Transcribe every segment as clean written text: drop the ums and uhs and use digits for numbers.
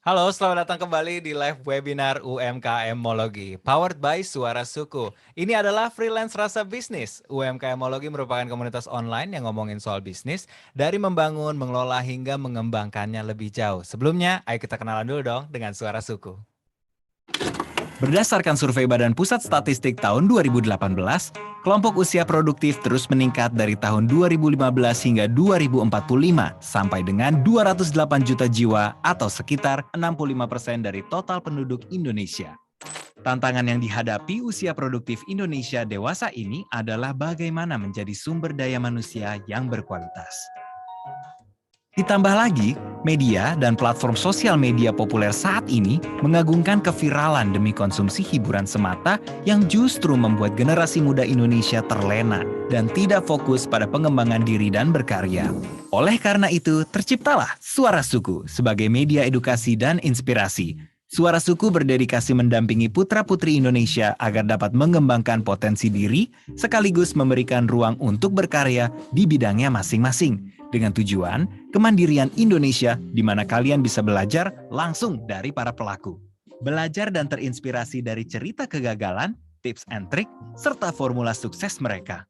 Halo, selamat datang kembali di live webinar UMKMologi, powered by Suara Suku. Ini adalah freelance rasa bisnis. UMKMologi merupakan komunitas online yang ngomongin soal bisnis, dari membangun, mengelola, hingga mengembangkannya lebih jauh. Sebelumnya, ayo kita kenalan dulu dong dengan Suara Suku. Berdasarkan survei Badan Pusat Statistik tahun 2018, kelompok usia produktif terus meningkat dari tahun 2015 hingga 2045 sampai dengan 208 juta jiwa atau sekitar 65% dari total penduduk Indonesia. Tantangan yang dihadapi usia produktif Indonesia dewasa ini adalah bagaimana menjadi sumber daya manusia yang berkualitas. Ditambah lagi, media dan platform sosial media populer saat ini mengagungkan keviralan demi konsumsi hiburan semata yang justru membuat generasi muda Indonesia terlena dan tidak fokus pada pengembangan diri dan berkarya. Oleh karena itu, terciptalah Suara Suku sebagai media edukasi dan inspirasi. Suara Suku berdedikasi mendampingi putra-putri Indonesia agar dapat mengembangkan potensi diri sekaligus memberikan ruang untuk berkarya di bidangnya masing-masing. Dengan tujuan kemandirian Indonesia di mana kalian bisa belajar langsung dari para pelaku. Belajar dan terinspirasi dari cerita kegagalan, tips and trik, serta formula sukses mereka.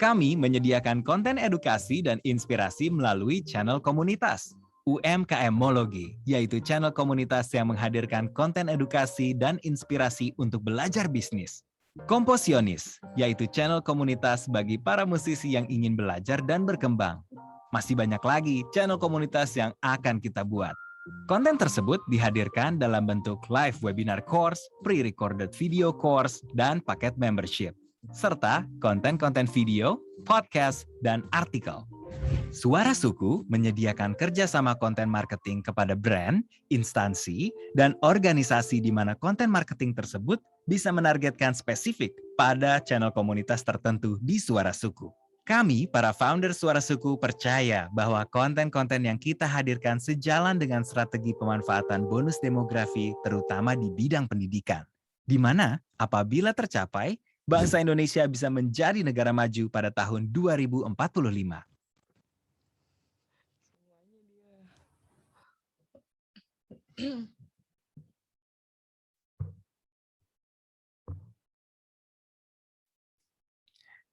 Kami menyediakan konten edukasi dan inspirasi melalui channel komunitas. UMKMologi, yaitu channel komunitas yang menghadirkan konten edukasi dan inspirasi untuk belajar bisnis. Komposionis, yaitu channel komunitas bagi para musisi yang ingin belajar dan berkembang. Masih banyak lagi channel komunitas yang akan kita buat. Konten tersebut dihadirkan dalam bentuk live webinar course, pre-recorded video course, dan paket membership. Serta konten-konten video, podcast, dan artikel. Suara Suku menyediakan kerjasama konten marketing kepada brand, instansi, dan organisasi di mana konten marketing tersebut bisa menargetkan spesifik pada channel komunitas tertentu di Suara Suku. Kami, para founder Suara Suku, percaya bahwa konten-konten yang kita hadirkan sejalan dengan strategi pemanfaatan bonus demografi, terutama di bidang pendidikan. Di mana, apabila tercapai, bangsa Indonesia bisa menjadi negara maju pada tahun 2045.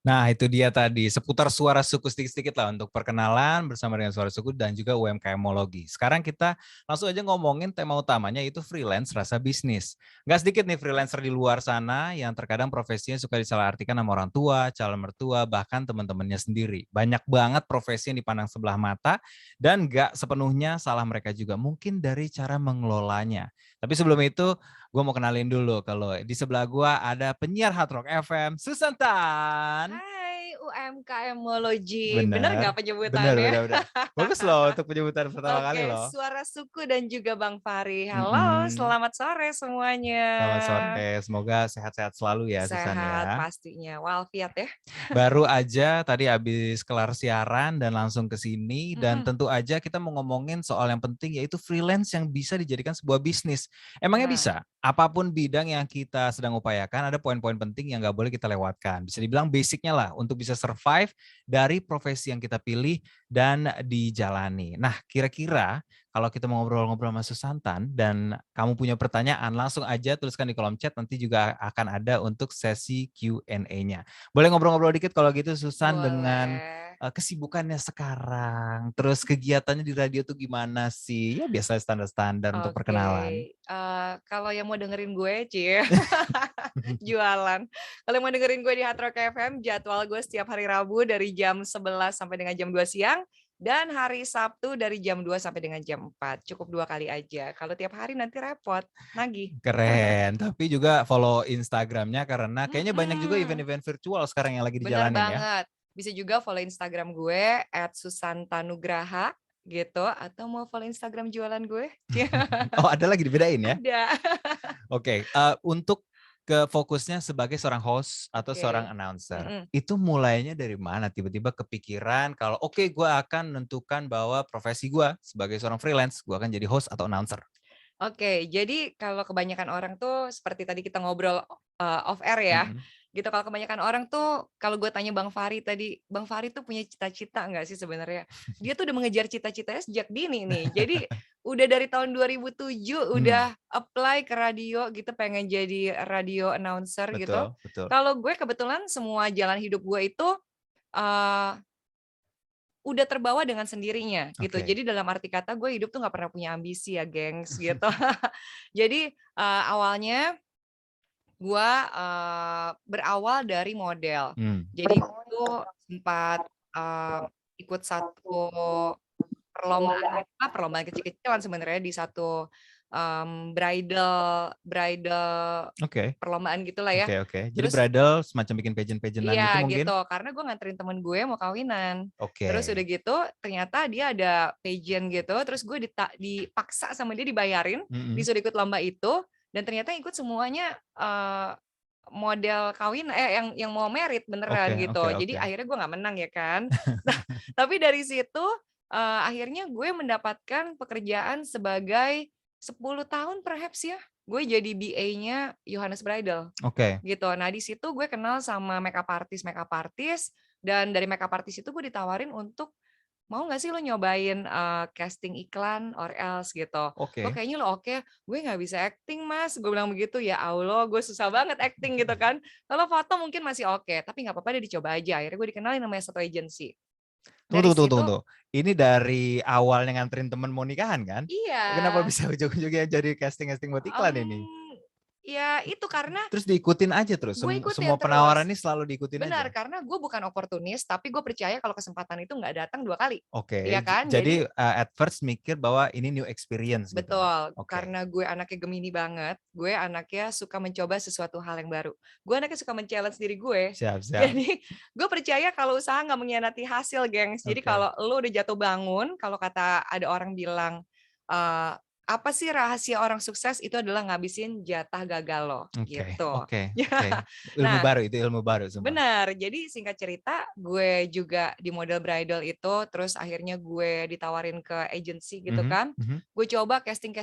Nah, itu dia tadi, seputar Suara Suku sedikit-sedikit lah untuk perkenalan bersama dengan Suara Suku dan juga UMKMologi. Sekarang kita langsung aja ngomongin tema utamanya, yaitu freelance rasa bisnis. Nggak sedikit nih freelancer di luar sana yang terkadang profesinya suka disalahartikan sama orang tua, calon mertua, bahkan teman-temannya sendiri. Banyak banget profesi yang dipandang sebelah mata dan nggak sepenuhnya salah mereka juga, mungkin dari cara mengelolanya. Tapi sebelum itu, gue mau kenalin dulu kalau di sebelah gue ada penyiar Hard Rock FM, Susantan. Hai UMKMologi, bener nggak Bener. penyebutannya? Bagus loh untuk penyebutan pertama kali loh. Suara Suku dan juga Bang Fahri. Halo, selamat sore semuanya. Selamat sore, semoga sehat-sehat selalu ya Susan ya. Sehat pastinya, walafiat ya. Baru aja tadi habis kelar siaran dan langsung ke sini dan tentu aja kita mau ngomongin soal yang penting, yaitu freelance yang bisa dijadikan sebuah bisnis. Emangnya bisa? Apapun bidang yang kita sedang upayakan, ada poin-poin penting yang nggak boleh kita lewatkan. Bisa dibilang basicnya lah untuk bisa bisa survive dari profesi yang kita pilih dan dijalani. Nah, kira-kira kalau kita mau ngobrol-ngobrol sama Susantan dan kamu punya pertanyaan, langsung aja tuliskan di kolom chat, nanti juga akan ada untuk sesi Q&A-nya. Boleh ngobrol-ngobrol dikit kalau gitu Susan dengan Boleh. kesibukannya sekarang, terus kegiatannya di radio tuh gimana sih? Ya biasa standar-standar untuk Oke, perkenalan. kalau yang mau dengerin gue, cie, jualan. Kalau yang mau dengerin gue di Hard Rock FM, jadwal gue setiap hari Rabu dari jam 11 sampai dengan jam 2 siang, dan hari Sabtu dari jam 2 sampai dengan jam 4. Cukup 2 kali aja. Kalau tiap hari nanti repot, nagih. Keren, tapi juga follow Instagramnya karena kayaknya banyak juga Mhm, event-event virtual sekarang yang lagi bener dijalanin ya. banget. Bisa juga follow Instagram gue @susantanugraha gitu, atau mau follow Instagram jualan gue? Oh, ada lagi dibedain ya? Ada. Oke, untuk ke fokusnya sebagai seorang host atau seorang Oke. announcer, Mhm. itu mulainya dari mana? Tiba-tiba kepikiran kalau oke gue akan menentukan bahwa profesi gue sebagai seorang freelance, gue akan jadi host atau announcer. Oke, jadi kalau kebanyakan orang tuh seperti tadi kita ngobrol, off air ya, Mhm. gitu. Kalau kebanyakan orang tuh kalau gue tanya Bang Fahri tadi, Bang Fahri tuh punya cita-cita nggak sih sebenarnya? Dia tuh udah mengejar cita-citanya sejak dini nih. Jadi udah dari tahun 2007 Hmm, udah apply ke radio gitu, pengen jadi radio announcer gitu. betul, betul. Kalau gue kebetulan semua jalan hidup gue itu, eee udah terbawa dengan sendirinya gitu. Oke. Jadi dalam arti kata gue hidup tuh nggak pernah punya ambisi ya gengs gitu. Jadi, awalnya gue, berawal dari model. Jadi gue tuh sempat, ikut satu perlombaan gitulah, perlombaan kecil-kecilan sebenarnya di satu, bridal bridal Oke. perlombaan gitulah ya. Oke, oke. Jadi Terus bridal semacam bikin pageant-pageant-an gitu iya mungkin? gitu, karena gue nganterin temen gue mau kawinan. Terus Oke. udah gitu ternyata dia ada pageant gitu, terus gue dipaksa sama dia dibayarin, Mhm. disuruh ikut lomba itu, dan ternyata ikut semuanya, model yang mau merit beneran Oke, oke, gitu. Jadi oke. akhirnya gue nggak menang ya kan. Nah, tapi dari situ, akhirnya gue mendapatkan pekerjaan sebagai 10 tahun perhaps ya, gue jadi BA-nya Yohanes Bridal. Oke. Gitu. Nah, di situ gue kenal sama makeup artist, dan dari makeup artist itu gue ditawarin untuk, "Mau nggak sih lo nyobain, casting iklan or else?" Gitu. "Kok Oke. kayaknya lo oke." "Gue nggak bisa acting, Mas," gue bilang begitu. Ya Allah, gue susah banget acting gitu kan. Kalau foto mungkin masih oke, tapi nggak apa-apa deh dicoba aja. Akhirnya gue dikenalin namanya satu agency. Dari Tunggu, tunggu, tunggu, situ tunggu. Ini dari awalnya nganterin temen mau nikahan kan? iya, Kenapa bisa ujung-ujungnya jadi casting-casting buat iklan ini? ya itu karena Terus diikutin aja terus? gue ikutin Semua penawaran terus. ini selalu diikutin Benar, aja? karena gue bukan oportunis, tapi gue percaya kalau kesempatan itu nggak datang 2 kali, Oke, iya kan? Jadi jadi, at first mikir bahwa ini new experience gitu? betul, Oke, karena gue anaknya Gemini banget, gue anaknya suka mencoba sesuatu hal yang baru. Gue anaknya suka men-challenge diri gue. siap, siap. Jadi gue percaya kalau usaha nggak mengkhianati hasil, gengs. Jadi Oke, kalau lo udah jatuh bangun, kalau kata ada orang bilang, eee, apa sih rahasia orang sukses? Itu adalah ngabisin jatah gagal lo, oke, gitu. oke, oke. Ilmu Nah, baru itu, ilmu baru semua? benar, jadi singkat cerita gue juga di model bridal itu, terus akhirnya gue ditawarin ke agency gitu Mhm, kan. mhm. Gue coba casting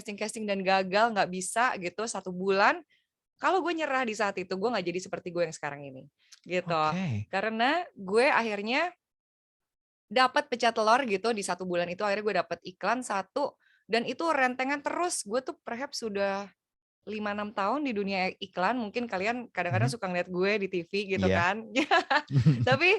dan gagal, nggak bisa gitu 1 bulan. Kalau gue nyerah di saat itu, gue nggak jadi seperti gue yang sekarang ini, gitu. Oke. Karena gue akhirnya dapat pecah telur gitu di 1 bulan itu, akhirnya gue dapat iklan satu, dan itu rentengan terus. Gue tuh perhaps sudah 5-6 tahun di dunia iklan, mungkin kalian kadang-kadang Mhm. suka ngeliat gue di TV gitu Iya. kan. Tapi,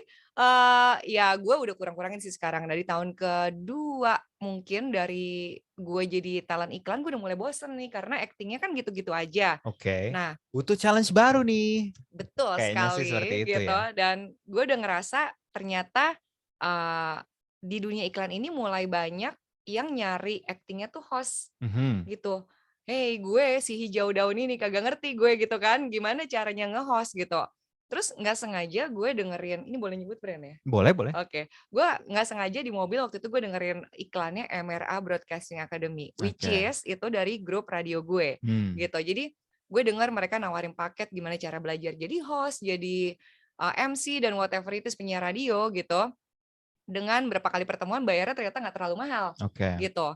ya gue udah kurang-kurangin sih sekarang. Dari tahun kedua mungkin dari gue jadi talent iklan, gue udah mulai bosen nih, karena aktingnya kan gitu-gitu aja. Oke. Nah, Butuh challenge baru nih. betul Kayaknya sih seperti sekali itu gitu, ya? dan gue udah ngerasa ternyata, eee, di dunia iklan ini mulai banyak yang nyari aktingnya tuh host. Mhm. Gitu. "Hei gue si hijau daun ini kagak ngerti gue," gitu kan, "gimana caranya nge-host," gitu. Terus nggak sengaja gue dengerin ini boleh nyebut brand ya? Boleh, boleh. Oke. Gue nggak sengaja di mobil waktu itu gue dengerin iklannya MRA Broadcasting Academy, which Oke. is itu dari grup radio gue, Hmm. gitu. Jadi gue denger mereka nawarin paket gimana cara belajar jadi host, jadi, MC dan whatever it is penyiar radio gitu, dengan berapa kali pertemuan bayarnya ternyata nggak terlalu mahal, Oke. gitu.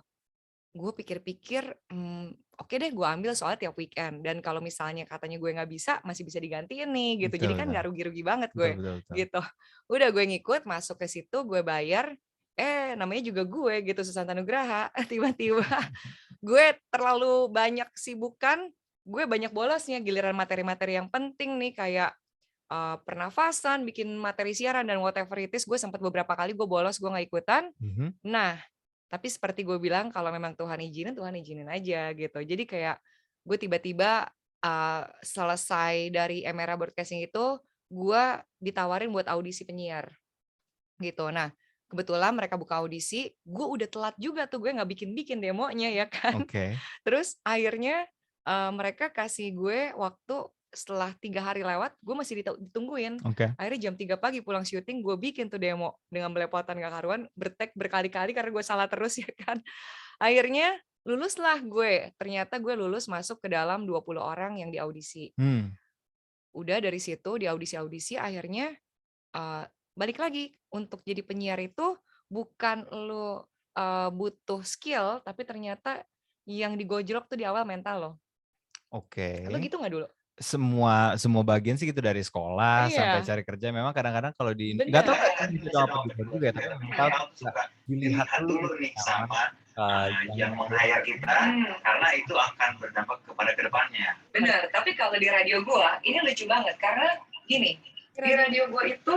gue pikir-pikir, oke deh gue ambil soalnya tiap weekend dan kalau misalnya katanya gue nggak bisa, masih bisa digantiin nih gitu. Jadi Betul kan betul. nggak rugi-rugi banget Betul gue, betul betul. gitu. Udah gue ngikut, masuk ke situ, gue bayar, namanya juga gue gitu, Susanto Nugraha. Tiba-tiba gue terlalu banyak kesibukan, gue banyak bolosnya, giliran materi-materi yang penting nih kayak, pernafasan, bikin materi siaran dan whatever it is, gue sempat beberapa kali gue bolos, gue nggak ikutan. Nah, tapi seperti gue bilang kalau memang Tuhan izinin aja gitu. Jadi kayak gue tiba-tiba, selesai dari Emera Broadcasting itu, gue ditawarin buat audisi penyiar, gitu. Nah, kebetulan mereka buka audisi, gue udah telat juga tuh, gue nggak bikin-bikin demonya ya kan. Oke. Terus akhirnya, mereka kasih gue waktu setelah 3 hari lewat, gue masih ditungguin. Oke. Akhirnya jam 3 pagi pulang syuting, gue bikin tuh demo dengan belepotan gak karuan, bertek berkali-kali karena gue salah terus ya kan. Akhirnya luluslah gue, ternyata gue lulus masuk ke dalam 20 orang yang diaudisi. Udah dari situ di audisi-audisi akhirnya, balik lagi, untuk jadi penyiar itu bukan lu, butuh skill, tapi ternyata yang digojlok tuh di awal mental lo. Lo Oke. gitu nggak dulu? Semua bagian sih gitu dari sekolah sampai Iya, cari kerja memang kadang-kadang kalau nggak tahu bener. itu apa juga ya, tapi mental tuh juga dilihat dulu nih sama, yang yang meng-hire kita, karena itu akan berdampak kepada kedepannya. Bener, tapi kalau di radio gua, ini lucu banget, karena gini, di radio gua itu,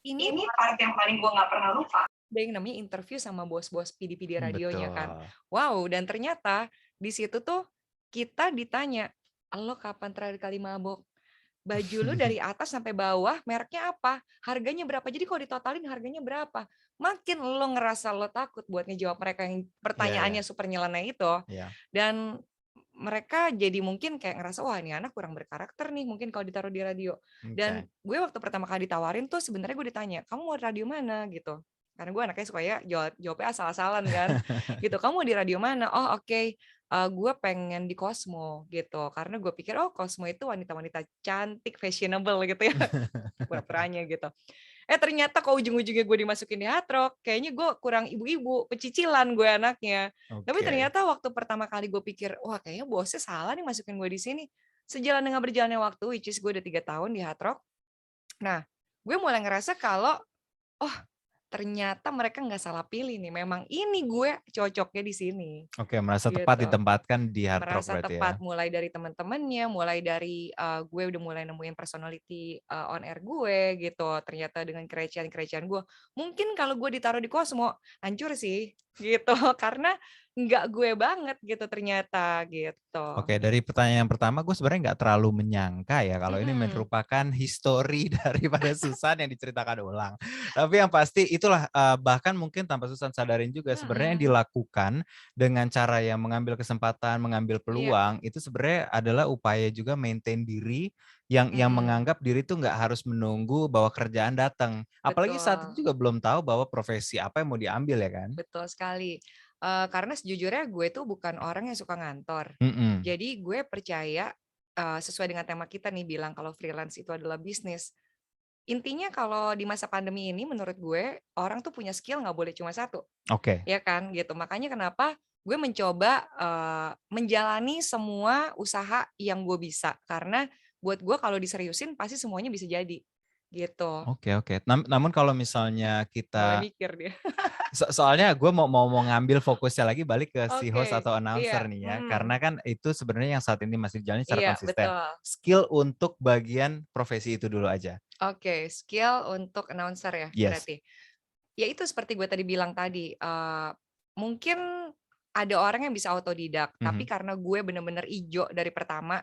ini part yang paling gua nggak pernah lupa. Ada yang namanya interview sama bos-bos PD-PD radionya kan. Betul. Wow, dan ternyata di situ tuh kita ditanya, "Lo kapan terakhir kali mabok? Baju lu dari atas sampai bawah mereknya apa? Harganya berapa?" Jadi kalau ditotalin harganya berapa? Makin lo ngerasa lo takut buat ngejawab mereka yang pertanyaannya super nyeleneh itu. Iya. Dan mereka jadi mungkin kayak ngerasa, wah ini anak kurang berkarakter nih mungkin kalau ditaruh di radio. Dan Oke. gue waktu pertama kali ditawarin tuh sebenarnya gue ditanya, "Kamu mau radio mana?" gitu. Karena gue anaknya suka ya jawabnya asal-asalan kan. Gitu, "Kamu mau di radio mana?" "Oh oke, gue pengen di Cosmo," gitu. Karena gue pikir, oh Cosmo itu wanita-wanita cantik, fashionable gitu ya. Pura-puranya gitu. Ternyata kok ujung-ujungnya gue dimasukin di Hard Rock, kayaknya gue kurang ibu-ibu, pecicilan gue anaknya. Tapi Oke. ternyata waktu pertama kali gue pikir, wah kayaknya bosnya salah nih masukin gue di sini. Sejalan dengan berjalannya waktu, which is gue udah 3 tahun di Hard Rock. Nah, gue mulai ngerasa kalau, oh ternyata mereka nggak salah pilih nih, memang ini gue cocoknya di sini. Oke, merasa tepat Gitu. ditempatkan di Hard Rock Merasa berarti ya? tepat mulai dari teman-temannya, mulai dari, gue udah mulai nemuin personality, on air gue gitu, ternyata dengan kerecehan-kerecehan gue. Mungkin kalau gue ditaruh di Cosmo, hancur sih, gitu. Karena nggak gue banget gitu ternyata, gitu. Oke, dari pertanyaan yang pertama gue sebenarnya nggak terlalu menyangka ya kalau ini Mhm, merupakan histori daripada Susan yang diceritakan ulang. Tapi yang pasti itulah, bahkan mungkin tanpa Susan sadarin juga sebenarnya yang mhm, dilakukan dengan cara yang mengambil kesempatan, mengambil iya, peluang, itu sebenarnya adalah upaya juga maintain diri yang mhm, menganggap diri itu nggak harus menunggu bahwa kerjaan datang. Apalagi saat betul. itu juga belum tahu bahwa profesi apa yang mau diambil ya kan? Betul sekali. Karena sejujurnya gue tuh bukan orang yang suka ngantor. Mhm. Jadi gue percaya, sesuai dengan tema kita nih bilang kalau freelance itu adalah bisnis. Intinya kalau di masa pandemi ini menurut gue, orang tuh punya skill nggak boleh cuma satu, Oke. ya kan, gitu. Makanya kenapa gue mencoba, menjalani semua usaha yang gue bisa. Karena buat gue kalau diseriusin pasti semuanya bisa jadi, gitu. Oke oke. Namun kalau misalnya Mulai kita mikir dia. soalnya gue mau ngambil fokusnya lagi balik ke si host Oke, atau announcer iya, nih ya, mhm, karena kan itu sebenarnya yang saat ini masih dijalani secara iya konsisten. betul. Skill untuk bagian profesi itu dulu aja. Oke, skill untuk announcer ya Yes. berarti? Ya itu seperti gue tadi bilang tadi, mungkin ada orang yang bisa autodidak, tapi Mhm. karena gue bener-bener ijo dari pertama,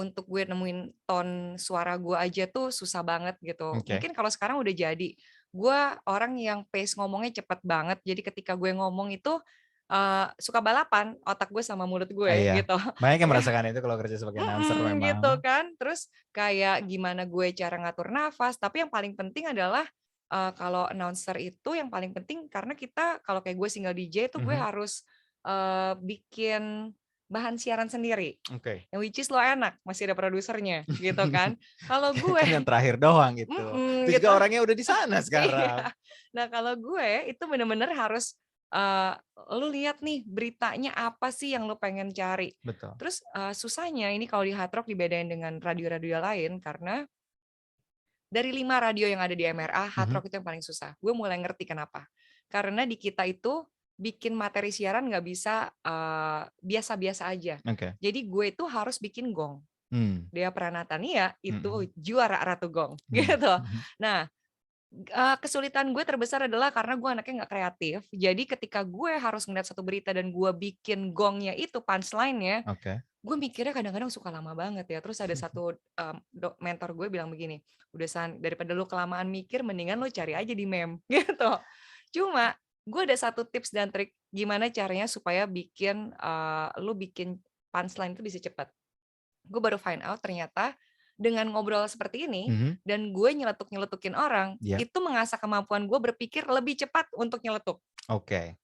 untuk gue nemuin tone suara gue aja tuh susah banget gitu. Oke. Mungkin kalau sekarang udah jadi, gue orang yang pace ngomongnya cepet banget, jadi ketika gue ngomong itu, suka balapan otak gue sama mulut gue Iya. gitu. Banyak yang Ya merasakan itu kalau kerja sebagai announcer memang. gitu kan. Terus kayak gimana gue cara ngatur nafas, tapi yang paling penting adalah, kalau announcer itu yang paling penting karena kita kalau kayak gue single DJ itu gue Mhm. harus, bikin bahan siaran sendiri, Oke. yang which is lo enak, masih ada produsernya gitu kan. Kalau gue Kan yang terakhir doang gitu. Itu gitu. juga orangnya udah di sana Iya. sekarang. Nah kalau gue itu bener-bener harus lu lihat nih beritanya apa sih yang lu pengen cari. Betul. Terus susahnya ini kalau di Hard Rock dibedain dengan radio-radio lain karena dari 5 radio yang ada di MRA, Hard Rock itu yang paling susah. Gue mulai ngerti kenapa. Karena di kita itu bikin materi siaran nggak bisa biasa-biasa aja. Jadi gue itu harus bikin gong. Dea Pranatania itu juara Ratu Gong gitu. Nah, kesulitan gue terbesar adalah karena gue anaknya nggak kreatif. Jadi ketika gue harus ngeliat satu berita dan gue bikin gongnya itu punchline-nya, gue mikirnya kadang-kadang suka lama banget ya. Terus ada satu mentor gue bilang begini, udah daripada lu kelamaan mikir, mendingan lu cari aja di meme gitu. Cuma gue ada satu tips dan trik gimana caranya supaya lu bikin punchline itu bisa cepat. Gue baru find out ternyata dengan ngobrol seperti ini dan gue nyeletuk-nyeletukin orang, itu mengasah kemampuan gue berpikir lebih cepat untuk nyeletuk.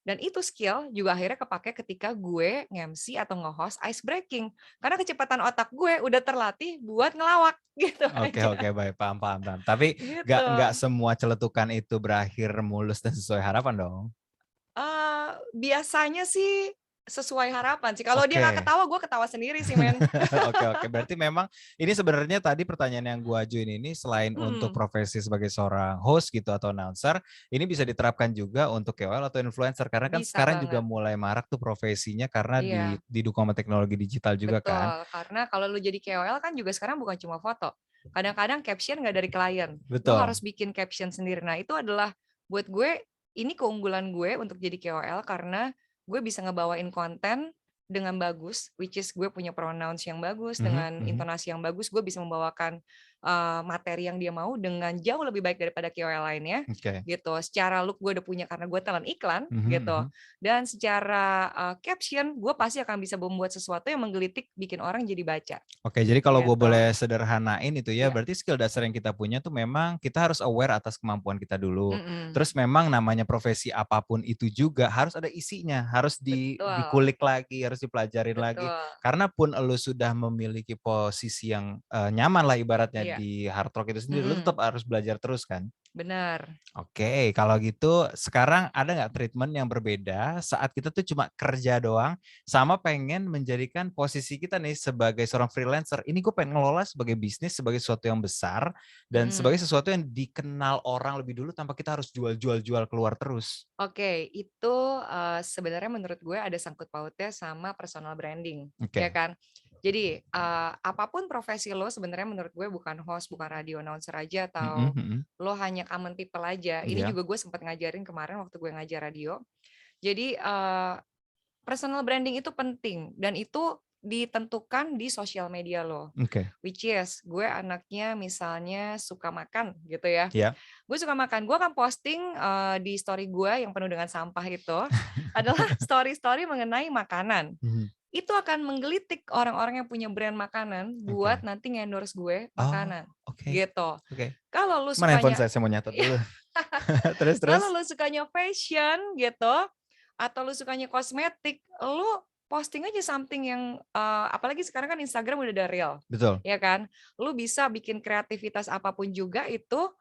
Dan itu skill juga akhirnya kepake ketika gue nge-MC atau nge-host ice breaking. Karena kecepatan otak gue udah terlatih buat ngelawak gitu. Oke, baik, paham. Tapi Gitu. nggak semua celetukan itu berakhir mulus dan sesuai harapan dong. Biasanya sih sesuai harapan sih. Kalau dia nggak ketawa, gue ketawa sendiri sih, men. Oke. Berarti memang ini sebenarnya tadi pertanyaan yang gue ajuin ini selain untuk profesi sebagai seorang host gitu atau announcer, ini bisa diterapkan juga untuk KOL atau influencer karena kan Bisa sekarang banget. juga mulai marak tuh profesinya karena Iya. didukung sama teknologi digital juga Betul, kan. karena kalau lu jadi KOL kan juga sekarang bukan cuma foto. Kadang-kadang caption nggak dari klien. Lu Betul. harus bikin caption sendiri. Nah, itu adalah buat gue, ini keunggulan gue untuk jadi KOL karena gue bisa ngebawain konten dengan bagus, which is gue punya pronouns yang bagus, dengan intonasi yang bagus, gue bisa membawakan materi yang dia mau dengan jauh lebih baik daripada KOL lainnya, gitu. Secara look gue udah punya karena gue talent iklan, gitu. Dan secara caption, gue pasti akan bisa membuat sesuatu yang menggelitik, bikin orang jadi baca. Oke, jadi kalau gue Gitu. boleh sederhanain itu ya, Iya. berarti skill dasar yang kita punya tuh memang kita harus aware atas kemampuan kita dulu. Terus memang namanya profesi apapun itu juga harus ada isinya, harus dikulik lagi, harus dipelajarin lagi. Karena pun lu sudah memiliki posisi yang nyaman lah ibaratnya di Hard Rock itu sendiri, lu tetap harus belajar terus kan? Benar. Oke, kalau gitu sekarang ada nggak treatment yang berbeda saat kita tuh cuma kerja doang sama pengen menjadikan posisi kita nih sebagai seorang freelancer, ini gue pengen ngelola sebagai bisnis, sebagai sesuatu yang besar dan sebagai sesuatu yang dikenal orang lebih dulu tanpa kita harus jual keluar terus. Oke, itu sebenarnya menurut gue ada sangkut pautnya sama personal branding, ya kan? Jadi apapun profesi lo sebenarnya menurut gue bukan host, bukan radio announcer aja atau lo hanya common people aja. Ini juga gue sempat ngajarin kemarin waktu gue ngajar radio. Jadi personal branding itu penting dan itu ditentukan di sosial media lo. Which is gue anaknya misalnya suka makan gitu ya. Gue suka makan, gue akan posting di story gue yang penuh dengan sampah itu adalah story-story mengenai makanan. Itu akan menggelitik orang-orang yang punya brand makanan buat nanti nge-endorse gue makanan. Gitu. Kalau lu Mana handphone sukanya saya mau nyatet dulu. Terus. Kalau lu sukanya fashion gitu atau lu sukanya kosmetik, lu posting aja something yang apalagi sekarang kan Instagram udah ada reel. Betul. Ya kan? Lu bisa bikin kreativitas apapun juga itu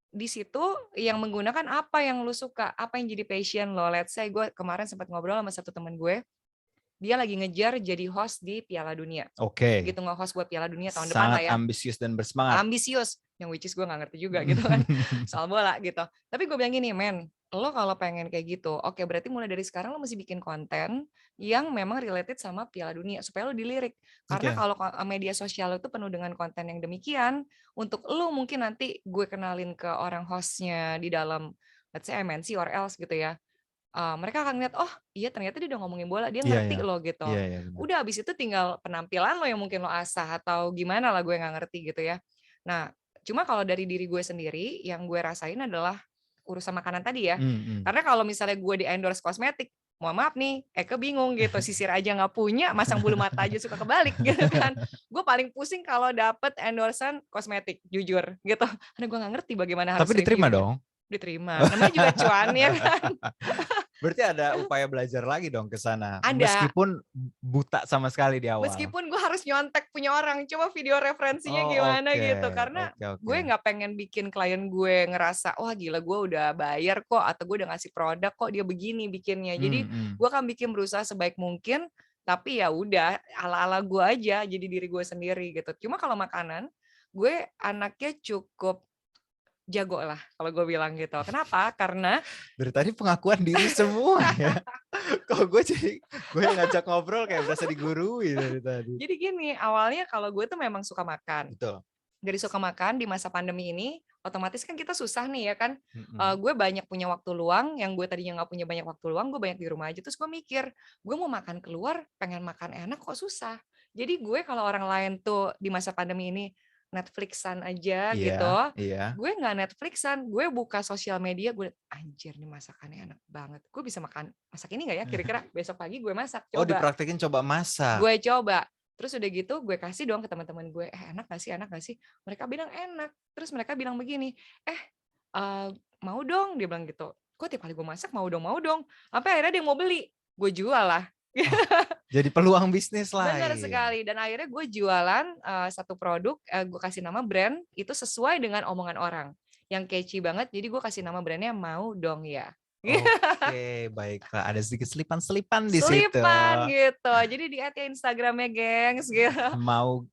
di situ yang menggunakan apa yang lu suka, apa yang jadi passion lo. Let's say gue kemarin sempat ngobrol sama satu teman gue. Dia lagi ngejar jadi host di Piala Dunia. Gitu nge-host buat Piala Dunia tahun depan lah ya. Sangat ambisius dan bersemangat. Ambisius, yang which is gue gak ngerti juga gitu kan, soal bola gitu. Tapi gue bilang gini, men, lo kalau pengen kayak gitu, oke berarti mulai dari sekarang lo mesti bikin konten yang memang related sama Piala Dunia, supaya lo dilirik. Karena kalau media sosial itu penuh dengan konten yang demikian, untuk lo mungkin nanti gue kenalin ke orang hostnya di dalam, let's say MNC or else gitu ya, mereka akan lihat, oh iya ternyata dia udah ngomongin bola, dia ngerti lo gitu. Udah abis itu tinggal penampilan lo yang mungkin lo asah atau gimana lah gue nggak ngerti gitu ya. Nah cuma kalau dari diri gue sendiri yang gue rasain adalah urusan makanan tadi ya. Karena kalau misalnya gue di endorse kosmetik, mohon maaf nih, Eke bingung gitu, sisir aja nggak punya, masang bulu mata aja suka kebalik gitu kan. Gue paling pusing kalau dapet endorsean kosmetik, jujur gitu. Karena gue nggak ngerti bagaimana harus Tapi diterima reviewnya. dong. Diterima, namanya juga cuan ya kan. Berarti ada upaya belajar lagi dong ke sana. Ada. Meskipun buta sama sekali di awal. Meskipun gue harus nyontek punya orang, coba video referensinya gimana gitu. Karena gue nggak pengen bikin klien gue ngerasa, wah gila gue udah bayar kok, atau gue udah ngasih produk kok dia begini bikinnya. Jadi gue akan bikin berusaha sebaik mungkin, tapi ya udah ala-ala gue aja, jadi diri gue sendiri gitu. Cuma kalau makanan, gue anaknya cukup jago lah kalau gue bilang gitu. Kenapa? Karena dari tadi pengakuan diri semua ya. Kalau gue yang ngajak ngobrol kayak berasa digurui dari tadi. Jadi gini, awalnya kalau gue tuh memang suka makan. Betul. Dari suka makan di masa pandemi ini, otomatis kan kita susah nih ya kan. Gue banyak punya waktu luang, yang gue tadinya nggak punya banyak waktu luang, gue banyak di rumah aja. Terus gue mikir, gue mau makan keluar, pengen makan enak kok susah. Jadi gue kalau orang lain tuh di masa pandemi ini Netflixan aja gitu. Gue nggak Netflixan, gue buka sosial media, gue anjir nih masakannya enak banget. Gue bisa masak ini nggak ya? Kira-kira besok pagi gue masak. Coba. Oh dipraktekin coba masak. Gue coba. Terus udah gitu gue kasih dong ke teman-teman gue, enak gak sih? Mereka bilang enak. Terus mereka bilang begini, mau dong, dia bilang gitu. Kok tiap kali gue masak mau dong. Sampai akhirnya dia mau beli, gue jual lah. Jadi peluang bisnis lah. Benar sekali. Dan akhirnya gue jualan satu produk, gue kasih nama brand, itu sesuai dengan omongan orang. Yang catchy banget, jadi gue kasih nama brandnya Mau Dong Ya. Oke, baiklah. Ada sedikit selipan di situ. Selipan gitu. Jadi di Instagramnya, gengs. Gitu. Mau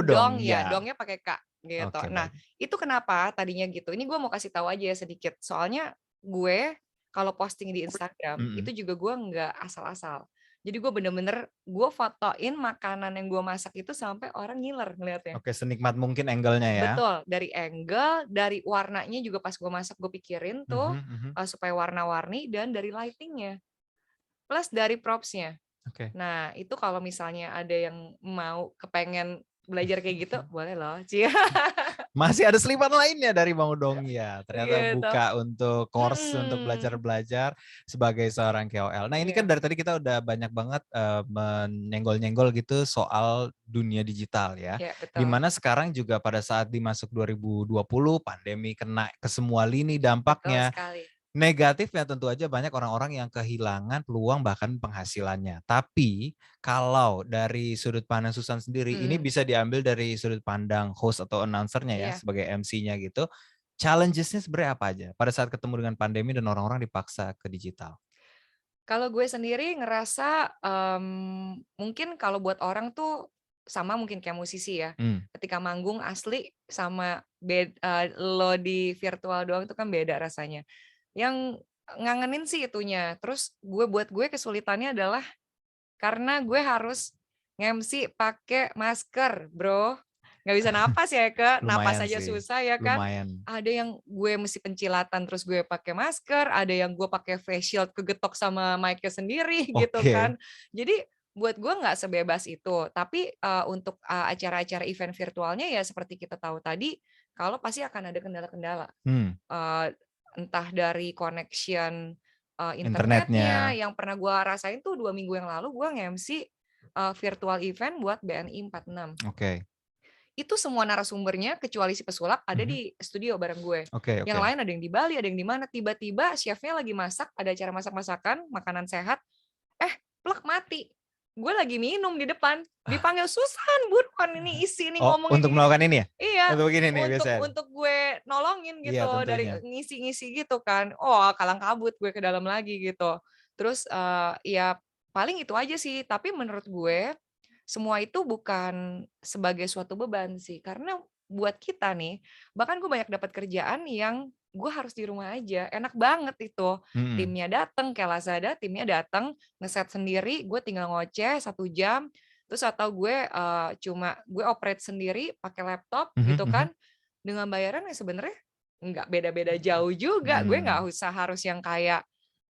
dong ya. Dongnya pakai K. Gitu. Okay, nah, itu kenapa tadinya gitu. Ini gue mau kasih tahu aja sedikit. Soalnya gue kalau posting di Instagram itu juga gue nggak asal-asal. Jadi gue bener-bener gue fotoin makanan yang gue masak itu sampai orang ngiler ngeliatnya. Oke, senikmat mungkin angle-nya ya. Betul, dari angle, dari warnanya juga pas gue masak gue pikirin tuh supaya warna-warni, dan dari lightingnya, plus dari props-nya. Nah itu kalau misalnya ada yang mau kepengen belajar kayak gitu, boleh loh. Masih ada selipan lainnya dari Mau Dong Ya. Ternyata buka untuk course untuk belajar sebagai seorang KOL. Nah ini kan dari tadi kita udah banyak banget menyenggol-nyenggol gitu soal dunia digital ya. Dimana sekarang juga pada saat dimasuk 2020 pandemi kena ke semua lini dampaknya. Betul sekali. Negatifnya tentu aja banyak orang-orang yang kehilangan peluang bahkan penghasilannya. Tapi kalau dari sudut pandang Susan sendiri, ini bisa diambil dari sudut pandang host atau announcer-nya ya, sebagai MC-nya gitu. Challenges-nya sebenarnya apa aja pada saat ketemu dengan pandemi dan orang-orang dipaksa ke digital? Kalau gue sendiri ngerasa mungkin kalau buat orang tuh sama mungkin kayak musisi ya. Ketika manggung asli sama lo di virtual doang itu kan beda rasanya. Yang ngangenin sih itunya. Terus buat gue kesulitannya adalah karena gue harus nge-MC pakai masker, bro. Nggak bisa napas ya, napas aja susah ya kan. Ada yang gue mesti pencilatan terus gue pakai masker, ada yang gue pakai face shield kegetok sama mic-nya sendiri gitu kan. Jadi buat gue nggak sebebas itu. Tapi untuk acara-acara event virtualnya ya seperti kita tahu tadi, kalau pasti akan ada kendala-kendala. Entah dari connection internetnya. Yang pernah gue rasain tuh 2 minggu yang lalu gue nge-MC virtual event buat BNI 46. Itu semua narasumbernya kecuali si pesulap ada di studio bareng gue. Yang lain ada yang di Bali, ada yang di mana. Tiba-tiba chefnya lagi masak, ada acara masak-masakan, makanan sehat. Plek mati. Gue lagi minum di depan, dipanggil Susan, buruan ini isi nih ngomongin. Untuk melakukan ini ya? Iya. Untuk begini nih biasanya. Untuk gue nolongin gitu, dari ngisi-ngisi gitu kan. Oh, kalang kabut gue ke dalam lagi gitu. Terus ya paling itu aja sih. Tapi menurut gue semua itu bukan sebagai suatu beban sih. Karena buat kita nih, bahkan gue banyak dapat kerjaan yang gue harus di rumah aja, enak banget itu. Timnya datang, kayak Lazada, timnya datang, ngeset sendiri, gue tinggal ngoceh 1 jam, terus atau gue cuma gue operate sendiri pakai laptop gitu kan, dengan bayaran yang sebenarnya nggak beda-beda jauh juga. Gue nggak usah harus yang kayak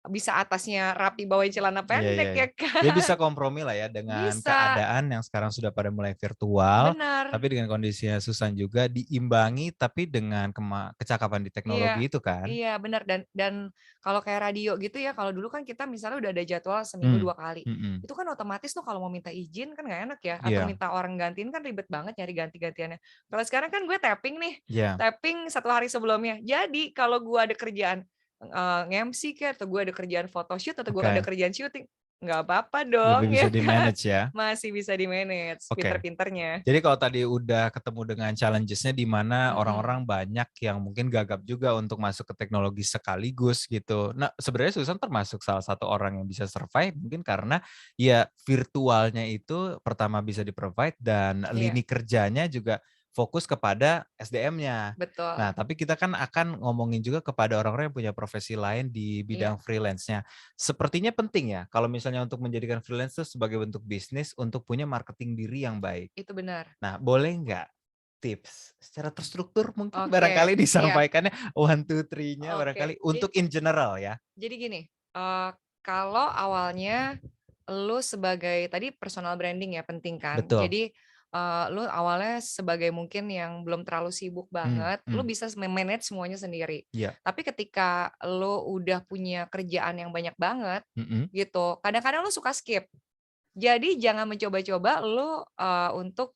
bisa atasnya rapi bawain celana pendek ya kan. Dia bisa kompromi lah ya dengan keadaan yang sekarang sudah pada mulai virtual. Benar. Tapi dengan kondisinya Susan juga diimbangi tapi dengan kecakapan di teknologi itu kan. Iya benar, dan kalau kayak radio gitu ya, kalau dulu kan kita misalnya udah ada jadwal seminggu 2 kali. Itu kan otomatis tuh kalau mau minta izin kan nggak enak ya, atau minta orang gantiin kan ribet banget nyari ganti-gantiannya. Kalau sekarang kan gue tapping nih, tapping 1 hari sebelumnya. Jadi kalau gue ada kerjaan nge-MC kayak, atau gue ada kerjaan photoshoot, atau gue ada Oke. kerjaan syuting, nggak apa-apa dong, Lebih ya bisa kan? di-manage ya. Masih bisa di-manage, Oke. pinter-pinternya. Jadi kalau tadi udah ketemu dengan challenges-nya di mana orang-orang Mm-mm. banyak yang mungkin gagap juga untuk masuk ke teknologi sekaligus gitu. Nah, sebenarnya Susan termasuk salah satu orang yang bisa survive mungkin karena ya virtualnya itu pertama bisa di-provide dan Iya, lini kerjanya juga fokus kepada SDM-nya. Nah, betul. tapi kita kan akan ngomongin juga kepada orang-orang yang punya profesi lain di Iya, bidang freelance-nya. Sepertinya penting ya kalau misalnya untuk menjadikan freelance itu sebagai bentuk bisnis untuk punya marketing diri yang baik. itu benar. Nah, boleh nggak tips secara terstruktur mungkin Oke, barangkali iya, disampaikannya 1, 2, 3-nya oke. barangkali untuk in general ya? Jadi gini, kalau awalnya lu sebagai tadi personal branding ya penting kan. Betul. Jadi, lu awalnya sebagai mungkin yang belum terlalu sibuk banget, lu Hmm, bisa me-manage semuanya sendiri. iya, Tapi ketika lu udah punya kerjaan yang banyak banget mhm, gitu, kadang-kadang lu suka skip. Jadi jangan mencoba-coba lu, untuk,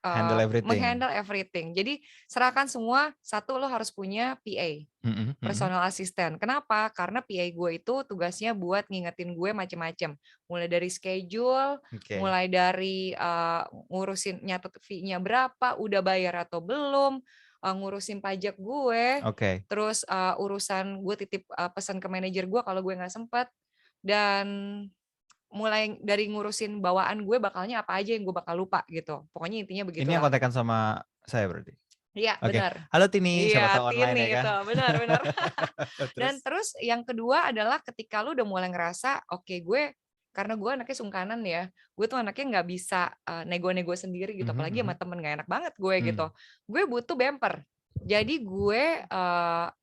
handle everything. meng-handle everything. Jadi serahkan semua, satu lu harus punya PA. Mhm, mhm, Personal assistant. Kenapa? Karena PA gue itu tugasnya buat ngingetin gue macem-macem. Mulai dari schedule, oke, mulai dari ngurusin nyatet fee-nya berapa, udah bayar atau belum, ngurusin pajak gue, oke. terus urusan gue titip pesan ke manajer gue kalau gue nggak sempet, dan mulai dari ngurusin bawaan gue bakalnya apa aja yang gue bakal lupa gitu. Pokoknya intinya Ini yang begitulah. kontekan sama saya berarti? Iya, Oke. benar. Halo Tini, siapa Iya, tahu online ya Tini kan? itu, benar benar. Terus? Dan terus yang kedua adalah ketika lu udah mulai ngerasa, oke gue karena gue anaknya sungkanan ya, gue tuh anaknya nggak bisa, nego-nego sendiri gitu, Mhm, apalagi sama mhm. temen, nggak enak banget gue gitu. Mmm, Gue butuh bemper. Jadi gue,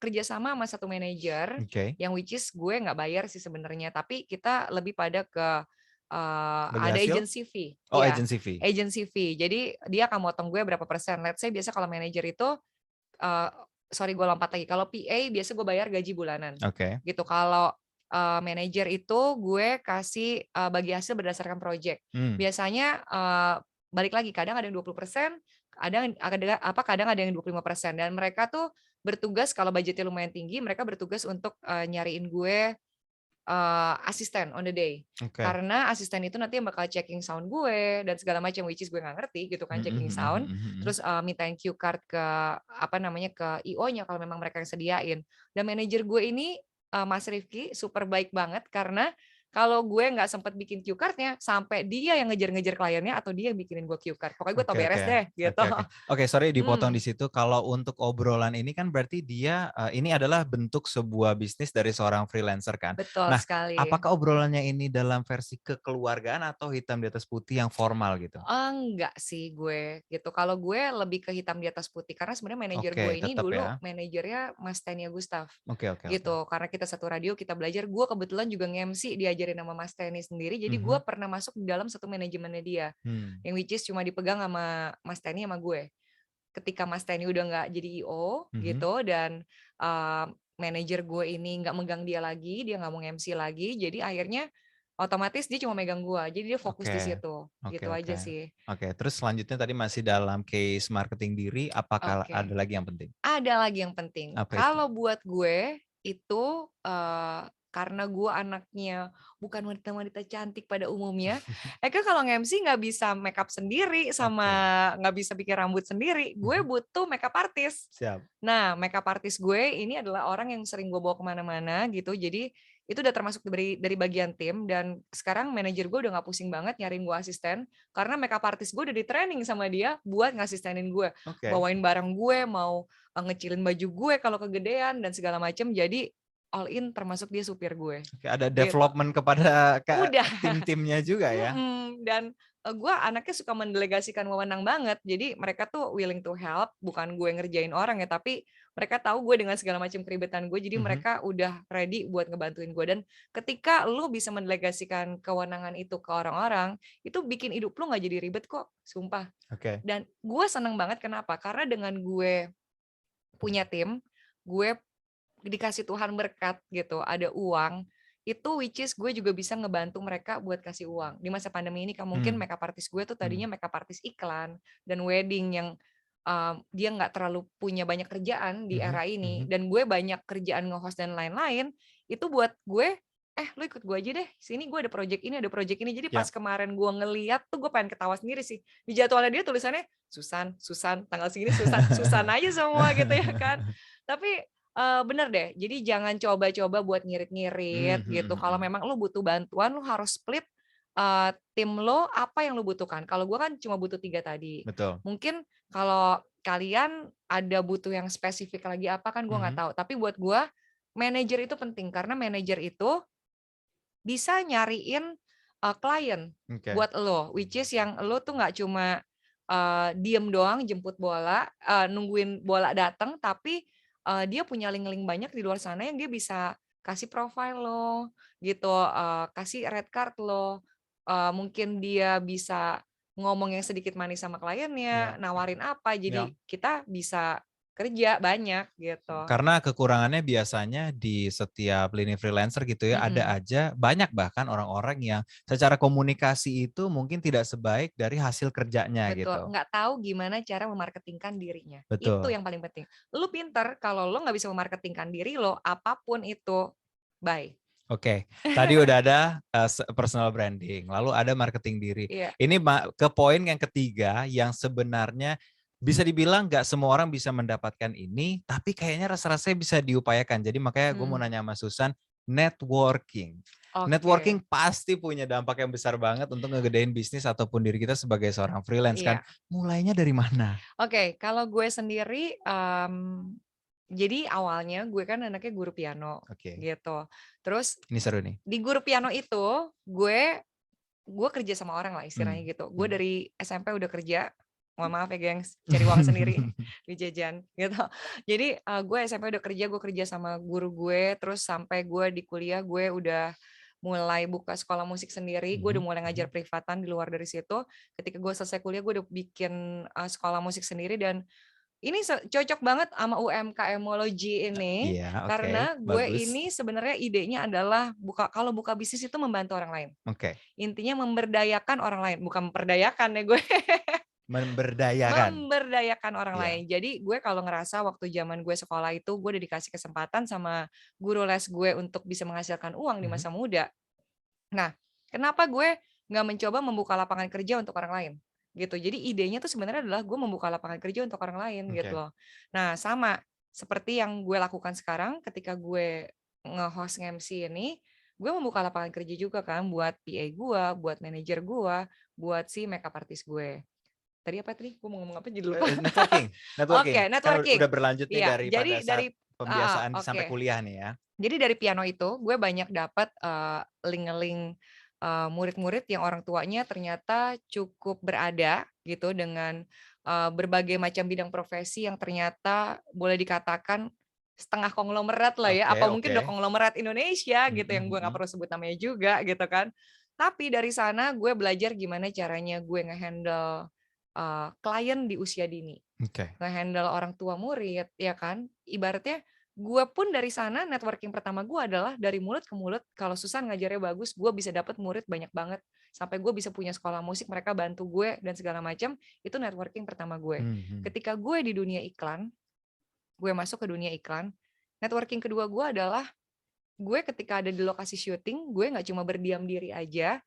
kerja sama sama satu manajer, oke. yang which is gue nggak bayar sih sebenarnya, tapi kita lebih pada ke, Bagi ada hasil? agency fee, Oh, ya agency fee. agency fee. Jadi dia akan motong gue berapa persen, let's say biasa kalau manajer itu Eee, sorry gue lompat lagi, kalau PA biasa gue bayar gaji bulanan, Oke. gitu. Kalau, manajer itu gue kasih, bagi hasil berdasarkan project. Mmm, Biasanya, balik lagi kadang ada yang 20%, kadang ada yang 25%, dan mereka tuh bertugas kalau budgetnya lumayan tinggi, mereka bertugas untuk, nyariin gue asisten on the day. oke. Karena asisten itu nanti yang bakal checking sound gue dan segala macam, which is gue nggak ngerti gitu kan Mhm, checking mhm, sound, mhm, mhm. terus, mintain cue card ke apa namanya, ke IO-nya kalau memang mereka yang sediain. Dan manajer gue ini, Mas Rifki super baik banget karena kalau gue nggak sempet bikin cue card-nya, sampai dia yang ngejar-ngejar kliennya atau dia yang bikinin gue cue card. Pokoknya gue tau Oke, oke. beres deh gitu. Oke, oke. Oke, sorry dipotong di Mhm, situ. Kalau untuk obrolan ini kan berarti dia, ini adalah bentuk sebuah bisnis dari seorang freelancer kan. betul Nah, sekali. apakah obrolannya ini dalam versi kekeluargaan atau hitam di atas putih yang formal gitu? Enggak sih gue, gitu. Kalau gue lebih ke hitam di atas putih, karena sebenarnya manajer Oke, gue ini tetap dulu ya. manajernya Mas Tenia Gustaf, Oke, oke, oke. gitu. Karena kita satu radio, kita belajar, gue kebetulan juga nge-MC diajarin sama Mas Teni sendiri, jadi gue Mhm. pernah masuk di dalam satu manajemennya dia, Mmm, yang which is cuma dipegang sama Mas Teni sama gue. Ketika Mas Teni udah nggak jadi IO, mhm. gitu, dan, manajer gue ini nggak megang dia lagi, dia nggak mau nge-MC lagi, jadi akhirnya otomatis dia cuma megang gue, jadi dia fokus di Oke. situ, Oke, gitu oke. aja sih. Oke, terus selanjutnya tadi masih dalam case marketing diri, apakah ada Oke, lagi yang penting? ada lagi yang penting. Apa itu? Kalau buat gue itu, karena gue anaknya bukan wanita-wanita cantik pada umumnya, kan kalau nge-MC nggak bisa makeup sendiri sama Oke. nggak bisa bikin rambut sendiri, gue Mhm. butuh makeup artist. Siap. Nah, makeup artist gue ini adalah orang yang sering gue bawa kemana-mana gitu, jadi itu udah termasuk dari bagian tim, dan sekarang manajer gue udah nggak pusing banget nyariin gue asisten, karena makeup artist gue udah di-training sama dia buat ngasistenin gue. Oke. Bawain barang gue, mau, ngecilin baju gue kalau kegedean dan segala macam, jadi all in termasuk dia supir gue, Oke, ada gitu. development kepada Udah. tim-timnya juga ya? Dan, gue anaknya suka mendelegasikan wewenang banget. Jadi mereka tuh willing to help, bukan gue ngerjain orang ya, tapi mereka tahu gue dengan segala macam keribetan gue, jadi Mhm. mereka udah ready buat ngebantuin gue. Dan ketika lu bisa mendelegasikan kewenangan itu ke orang-orang, itu bikin hidup lu nggak jadi ribet kok, sumpah. Oke. Dan gue seneng banget kenapa? Karena dengan gue punya tim, gue dikasih Tuhan berkat gitu, ada uang, itu which is gue juga bisa ngebantu mereka buat kasih uang. Di masa pandemi ini kan mungkin Mmm, makeup artist gue tuh mmm. tadinya makeup artist iklan dan wedding yang dia nggak terlalu punya banyak kerjaan di era ini, dan gue banyak kerjaan nge-host dan lain-lain, itu buat gue, lu ikut gue aja deh, sini gue ada project ini, ada project ini. Jadi pas kemarin gue ngeliat tuh gue pengen ketawa sendiri sih. Di jadwalnya dia tulisannya Susan, tanggal segini Susan aja semua gitu ya kan. Tapi bener deh, jadi jangan coba-coba buat ngirit-ngirit gitu. Kalau memang lu butuh bantuan, lu harus split tim lo apa yang lo butuhkan. Kalau gue kan cuma butuh 3 tadi. Betul. Mungkin kalau kalian ada butuh yang spesifik lagi apa kan gue nggak tahu. Tapi buat gue manajer itu penting karena manajer itu bisa nyariin klien buat lo, which is yang lo tuh nggak cuma diem doang jemput bola, nungguin bola datang, tapi dia punya link-link banyak di luar sana yang dia bisa kasih profile lo, gitu, kasih red card lo, mungkin dia bisa ngomong yang sedikit manis sama kliennya, nawarin apa, jadi kita bisa kerja banyak gitu. Karena kekurangannya biasanya di setiap lini freelancer gitu ya, ada aja banyak bahkan orang-orang yang secara komunikasi itu mungkin tidak sebaik dari hasil kerjanya Betul, gitu. nggak tahu gimana cara memarketingkan dirinya. Betul. Itu yang paling penting. Lu pinter, kalau lu nggak bisa memarketingkan diri lo, apapun itu, bye. Oke, tadi udah ada personal branding, lalu ada marketing diri. Iya. Ini ke poin yang ketiga yang sebenarnya bisa dibilang nggak semua orang bisa mendapatkan ini, tapi kayaknya rasa-rasanya bisa diupayakan. Jadi makanya gue mau nanya sama Susan, networking. Networking pasti punya dampak yang besar banget untuk ngegedein bisnis ataupun diri kita sebagai seorang freelance kan. Mulainya dari mana? Oke, kalau gue sendiri, jadi awalnya gue kan anaknya guru piano, gitu. Terus ini seru nih. Di guru piano itu gue kerja sama orang lah istilahnya gitu. Gue dari SMP udah kerja. Mohon maaf ya gengs, cari uang sendiri di jajan gitu. Jadi gue SMP udah kerja, gue kerja sama guru gue, terus sampai gue di kuliah gue udah mulai buka sekolah musik sendiri, gue udah mulai ngajar privatan di luar dari situ. Ketika gue selesai kuliah, gue udah bikin sekolah musik sendiri dan ini cocok banget sama UMKMology ini, karena gue ini sebenarnya idenya adalah kalau buka bisnis itu membantu orang lain. Intinya memberdayakan orang lain, bukan memperdayakan ya gue. Memberdayakan orang lain. Jadi gue kalau ngerasa waktu zaman gue sekolah itu gue udah dikasih kesempatan sama guru les gue untuk bisa menghasilkan uang di masa muda. Nah, kenapa gue nggak mencoba membuka lapangan kerja untuk orang lain? Gitu. Jadi idenya tuh sebenarnya adalah gue membuka lapangan kerja untuk orang lain gitu loh. Nah, sama seperti yang gue lakukan sekarang ketika gue nge-host MC ini, gue membuka lapangan kerja juga kan buat PA gue, buat manajer gue, buat si makeup artist gue. Tadi apa tadi? Gue mau ngomong apa jadi lupa. Networking. Networking. Kan udah berlanjut nih dari pembiasaan sampai kuliah nih ya. Jadi dari piano itu gue banyak dapat link-link murid-murid yang orang tuanya ternyata cukup berada gitu dengan berbagai macam bidang profesi yang ternyata boleh dikatakan setengah konglomerat lah ya, mungkin udah konglomerat Indonesia gitu yang gue nggak perlu sebut namanya juga gitu kan. Tapi dari sana gue belajar gimana caranya gue ngehandle klien di usia dini, ngehandle orang tua murid ya kan. Ibaratnya gue pun dari sana networking pertama gue adalah dari mulut ke mulut. Kalau Susan ngajarnya bagus, gue bisa dapat murid banyak banget. Sampai gue bisa punya sekolah musik, mereka bantu gue dan segala macam. Itu networking pertama gue. Ketika gue di dunia iklan, gue masuk ke dunia iklan. Networking kedua gue adalah gue ketika ada di lokasi syuting, gue nggak cuma berdiam diri aja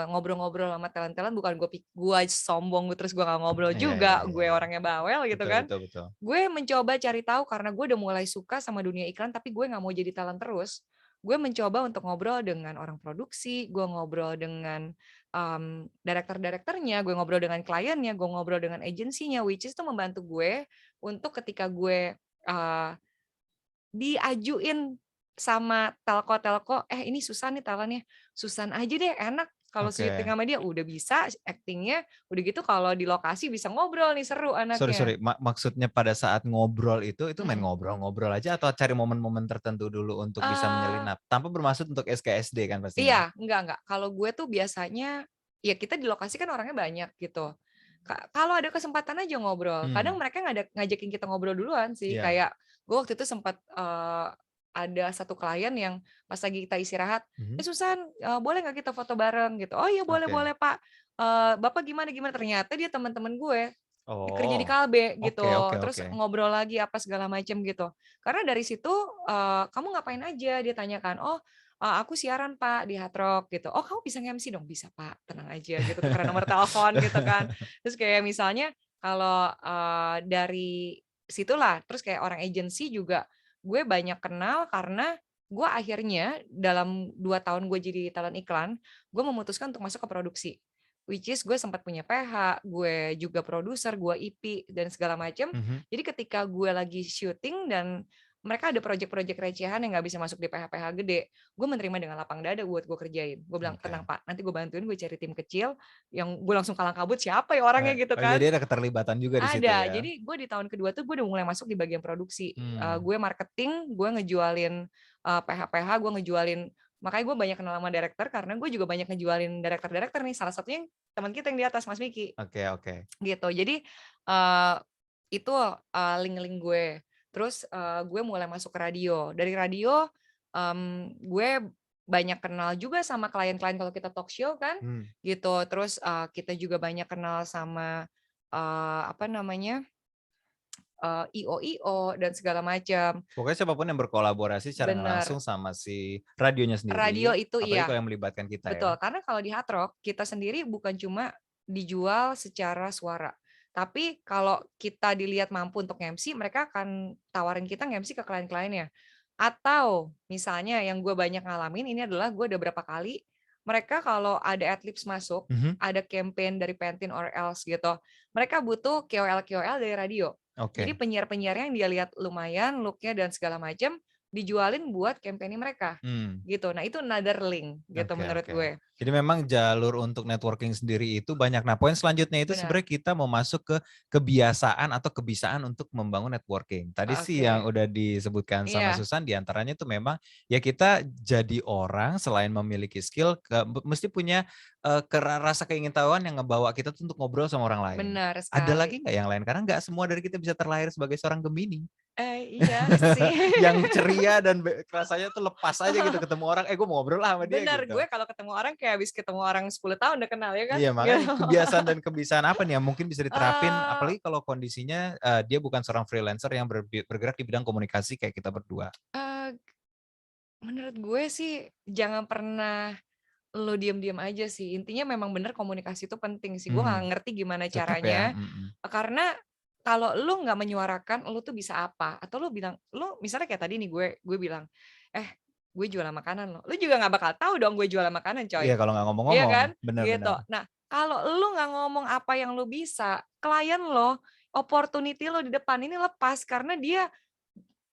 ngobrol-ngobrol sama talent-talent, bukan gue sombong terus gue nggak ngobrol juga, gue orangnya bawel gitu kan. Betul. Gue mencoba cari tahu karena gue udah mulai suka sama dunia iklan, tapi gue nggak mau jadi talent terus. Gue mencoba untuk ngobrol dengan orang produksi, gue ngobrol dengan director-directornya, gue ngobrol dengan kliennya, gue ngobrol dengan agensinya, which is itu membantu gue untuk ketika gue diajuin sama telko, ini Susan nih talentnya, Susan aja deh enak kalau syuting sama dia, udah bisa actingnya, udah gitu kalau di lokasi bisa ngobrol nih, seru anaknya. Sorry, maksudnya pada saat ngobrol itu main ngobrol-ngobrol aja atau cari momen-momen tertentu dulu untuk bisa menyelinap, tanpa bermaksud untuk SKSD kan pastinya? Iya, enggak, kalau gue tuh biasanya, ya kita di lokasi kan orangnya banyak gitu, kalau ada kesempatan aja ngobrol, kadang mereka ngajakin kita ngobrol duluan sih, kayak gue waktu itu sempat ada satu klien yang pas lagi kita istirahat, Susan boleh nggak kita foto bareng gitu? Oh iya boleh Pak, Bapak gimana, ternyata dia teman-teman gue, kerja di Oh, Kalbe gitu, oke oke terus oke. ngobrol lagi apa segala macam gitu. Karena dari situ, "Kamu ngapain aja?" Dia tanyakan, "Oh, aku siaran Pak di Hard Rock," gitu. "Oh kamu bisa nge-MC dong?" "Bisa Pak, tenang aja," gitu, tukeran nomor telepon gitu kan. Terus kayak misalnya kalau, dari situlah, terus kayak orang agensi juga gue banyak kenal karena gue akhirnya dalam 2 tahun gue jadi talent iklan, gue memutuskan untuk masuk ke produksi. Which is gue sempat punya PH, gue juga produser, gue IP dan segala macam. Mhm. Jadi ketika gue lagi syuting dan mereka ada project-project recehan yang nggak bisa masuk di PH-PH gede, gue menerima dengan lapang dada buat gue kerjain. Gue bilang, Oke. tenang Pak, nanti gue bantuin, gue cari tim kecil, yang gue langsung kalang kabut, siapa ya orangnya gitu Oh kan. jadi ada keterlibatan juga di situ Ada, ya? jadi gue di tahun kedua tuh gue udah mulai masuk di bagian produksi. Hmm. Gue marketing, gue ngejualin PH-PH, gue ngejualin, makanya gue banyak kenal sama director karena gue juga banyak ngejualin director-director nih. Salah satunya teman kita yang di atas, Mas Miki. Oke oke. Gitu. Jadi, eee, itu, link-link gue. Terus, gue mulai masuk ke radio. Dari radio, gue banyak kenal juga sama klien-klien kalau kita talk show kan, Hmm. gitu. Terus, kita juga banyak kenal sama, apa namanya, IO-IO dan segala macam. Pokoknya siapapun yang berkolaborasi secara nggak langsung Bener. sama si radionya Radio sendiri, itu apalagi iya. kalau yang melibatkan kita ya? Betul, karena kalau di Hard Rock, kita sendiri bukan cuma dijual secara suara. Tapi kalau kita dilihat mampu untuk nge-MC, mereka akan tawarin kita nge-MC ke klien-kliennya. Atau misalnya yang gue banyak ngalamin ini adalah gue udah berapa kali, mereka kalau ada adlibs masuk, Mhm. ada campaign dari Pantene or else gitu, mereka butuh KOL-KOL dari radio. Jadi Oke. penyiar-penyiarnya yang dia lihat lumayan, look-nya dan segala macam, dijualin buat campaign mereka. Hmm. Gitu. Nah, itu another link gitu Oke menurut oke. gue. Jadi memang jalur untuk networking sendiri itu banyak. Nah, poin selanjutnya itu Benar. sebenarnya kita mau masuk ke kebiasaan atau kebisaan untuk membangun networking. Tadi sih yang Oke. udah disebutkan sama Iya, Susan di antaranya itu memang ya kita jadi orang selain memiliki skill mesti punya rasa keingintahuan yang ngebawa kita tuh untuk ngobrol sama orang lain. benar Ada sekali. lagi nggak yang lain? Karena nggak semua dari kita bisa terlahir sebagai seorang Gemini. Iya sih. Yang ceria dan rasanya tuh lepas aja gitu ketemu orang, gue mau ngobrol lah sama dia Benar, gitu. gue kalau ketemu orang kayak habis ketemu orang 10 tahun udah kenal ya kan? Iya Gitu. makanya kebiasaan dan kebisaan apa nih yang mungkin bisa diterapin Eee, apalagi kalau kondisinya dia bukan seorang freelancer yang bergerak di bidang komunikasi kayak kita berdua. eee, menurut gue sih jangan pernah lo diem-diem aja sih. Intinya memang bener komunikasi itu penting sih. Gue nggak Mhm, ngerti gimana tetep ya, caranya, mhm. karena kalau lu nggak menyuarakan lu tuh bisa apa, atau lu bilang lu misalnya kayak tadi nih gue bilang, "Eh, gue jualan makanan loh." Lu juga nggak bakal tahu dong gue jualan makanan Iya coy, kalau nggak iya ngomong-ngomong, kan? bener Gitu. bener. Nah, kalau lu nggak ngomong apa yang lu bisa, klien lo, opportunity lo di depan ini lepas karena dia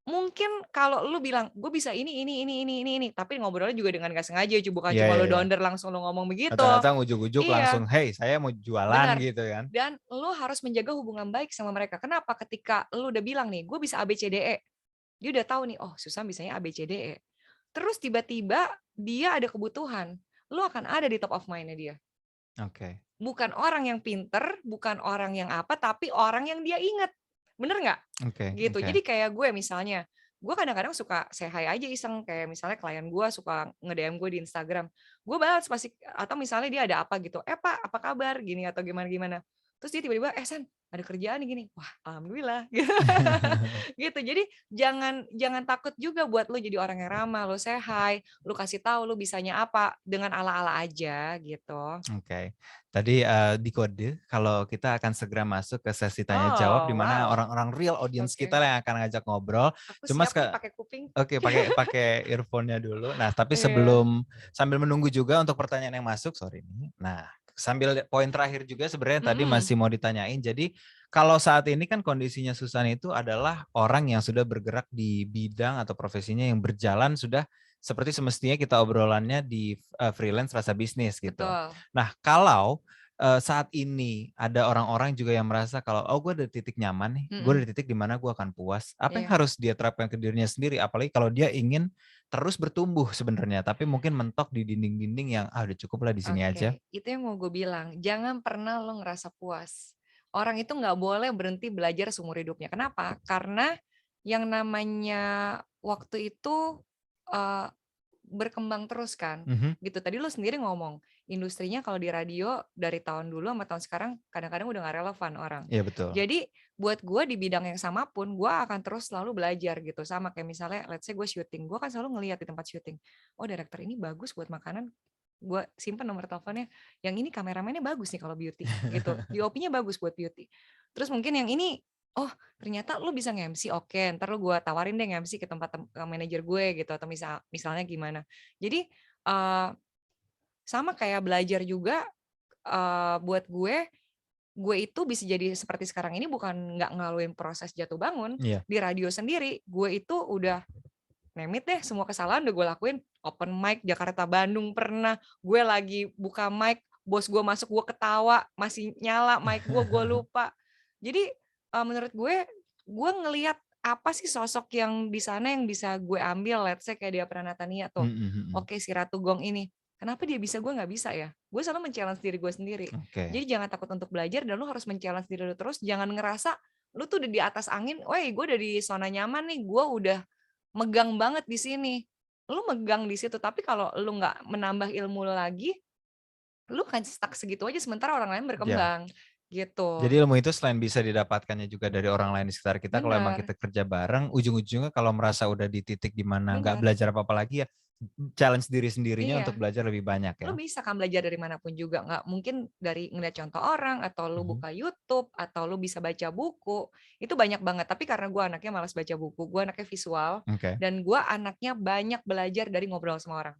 mungkin kalau lu bilang, "Gue bisa ini," tapi ngobrolnya juga dengan nggak sengaja, bukan Iya cuma iya lu iya. donder langsung lu ngomong begitu. Datang-datang ujug-ujug Iya, langsung, "Hey saya mau jualan," benar. gitu kan. Dan lu harus menjaga hubungan baik sama mereka. Kenapa? Ketika lu udah bilang nih, "Gue bisa A, B, C, D, E." Dia udah tahu nih, "Oh, Susan bisanya A, B, C, D, E." Terus tiba-tiba dia ada kebutuhan, lu akan ada di top of mind-nya dia. Oke, Bukan orang yang pinter, bukan orang yang apa, tapi orang yang dia inget. Bener nggak? oke Gitu. oke. Jadi kayak gue misalnya, gue kadang-kadang suka say hi aja iseng, kayak misalnya klien gue suka nge-DM gue di Instagram. Gue balas pasti atau misalnya dia ada apa gitu, "Eh, Pak, apa kabar?" Gini atau gimana-gimana. Terus dia tiba-tiba, "Eh, San, ada kerjaan nih gini." Wah, alhamdulillah gitu. Gitu. Jadi jangan jangan takut juga buat lu jadi orang yang ramah, lu say hi, lu kasih tahu lu bisanya apa dengan ala-ala aja gitu. Oke. Tadi, di kode kalau kita akan segera masuk ke sesi tanya jawab di Oh, mana wow. orang-orang real audience kita Oke. yang akan ngajak ngobrol. Aku Cuma siap nih pakai kuping. oke, pakai pakai earphone-nya dulu. Nah, tapi Iya. sambil menunggu juga untuk pertanyaan yang masuk, sorry nih. Nah, sambil poin terakhir juga sebenarnya tadi Mhm. masih mau ditanyain. Jadi, kalau saat ini kan kondisinya Susan itu adalah orang yang sudah bergerak di bidang atau profesinya yang berjalan sudah seperti semestinya kita obrolannya di freelance rasa bisnis gitu. Betul. Nah, kalau saat ini ada orang-orang juga yang merasa kalau, "Oh, gue ada titik nyaman nih, gue ada Mhm. titik di mana gue akan puas." Apa yang Iya. harus dia terapkan ke dirinya sendiri? Apalagi kalau dia ingin terus bertumbuh sebenarnya, tapi mungkin mentok di dinding-dinding yang, "Ah, udah cukup lah di sini aja." Oke, itu yang mau gue bilang, jangan pernah lo ngerasa puas. Orang itu nggak boleh berhenti belajar seumur hidupnya. Kenapa? Karena yang namanya waktu itu, eee, berkembang terus kan, gitu. Tadi lu sendiri ngomong, industrinya kalau di radio dari tahun dulu sama tahun sekarang kadang-kadang udah nggak relevan orang. Iya betul. Jadi buat gue di bidang yang sama pun gue akan terus selalu belajar gitu. Sama kayak misalnya let's say gue syuting, gue kan selalu ngeliat di tempat syuting, oh director ini bagus buat makanan, gue simpen nomor teleponnya, yang ini kameramennya bagus nih kalau beauty gitu, DOP-nya bagus buat beauty. Terus mungkin yang ini, oh ternyata lu bisa nge-MC, oke ntar lu gue tawarin deh nge-MC ke tempat manajer gue gitu, atau misalnya gimana. Jadi sama kayak belajar juga, buat gue itu bisa jadi seperti sekarang ini bukan nggak ngelaluin proses jatuh bangun. Di radio sendiri gue itu udah nemit deh, semua kesalahan udah gue lakuin. Open mic Jakarta Bandung pernah, gue lagi buka mic, bos gue masuk, gue ketawa, masih nyala mic gue lupa. Jadi menurut gue ngelihat apa sih sosok yang di sana yang bisa gue ambil, let's say kayak dia Pranatania tuh. Oke, si Ratu Gong ini, kenapa dia bisa, gue nggak bisa ya? Gue selalu men-challenge diri gue sendiri. Jadi jangan takut untuk belajar, dan lu harus men-challenge diri lu terus. Jangan ngerasa lu tuh udah di atas angin, woi gue udah di zona nyaman nih, gue udah megang banget di sini. Lu megang di situ, tapi kalau lu nggak menambah ilmu lagi, lu kan stuck segitu aja, sementara orang lain berkembang. Gitu. Jadi ilmu itu selain bisa didapatkannya juga dari orang lain di sekitar kita, kalau emang kita kerja bareng, ujung-ujungnya kalau merasa udah di titik di mana nggak belajar apa-apa lagi ya, challenge diri sendirinya untuk belajar lebih banyak ya. Lu bisa kan belajar dari manapun juga, nggak mungkin dari ngeliat contoh orang, atau lu buka YouTube, atau lu bisa baca buku, itu banyak banget. Tapi karena gue anaknya malas baca buku, gue anaknya visual, dan gue anaknya banyak belajar dari ngobrol sama orang.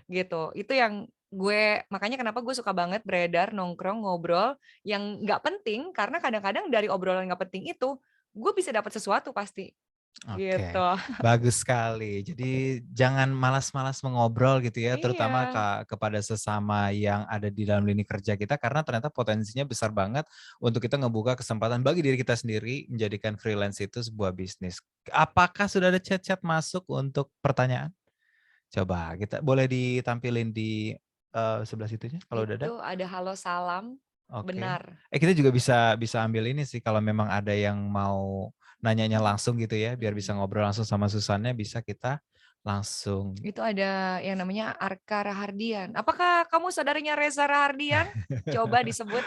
Gitu. Itu yang gue, makanya kenapa gue suka banget beredar, nongkrong, ngobrol yang nggak penting, karena kadang-kadang dari obrolan nggak penting itu gue bisa dapat sesuatu pasti. Gitu. Bagus sekali. Jadi jangan malas-malas mengobrol gitu ya, terutama kepada sesama yang ada di dalam lini kerja kita, karena ternyata potensinya besar banget untuk kita ngebuka kesempatan bagi diri kita sendiri menjadikan freelance itu sebuah bisnis. Apakah sudah ada chat-chat masuk untuk pertanyaan? Coba kita boleh ditampilin di sebelah situnya kalau udah ada. Itu ada halo salam. Benar. Kita juga bisa ambil ini sih, kalau memang ada yang mau nanyanya langsung gitu ya, biar bisa ngobrol langsung sama Susannya, bisa kita langsung. Itu ada yang namanya Arka Rahardian. Apakah kamu saudarinya Reza Rahardian? Coba disebut.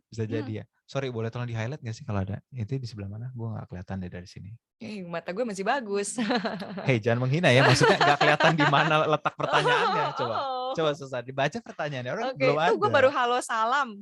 Bisa jadi ya. Sorry, boleh tolong di-highlight nggak sih kalau ada? Itu di sebelah mana? Gue nggak kelihatan deh dari sini. Mata gue masih bagus. Hei, jangan menghina ya. Maksudnya nggak kelihatan di mana letak pertanyaannya. Coba Susan, dibaca pertanyaannya. Orang belum ada. Itu gue baru halo salam.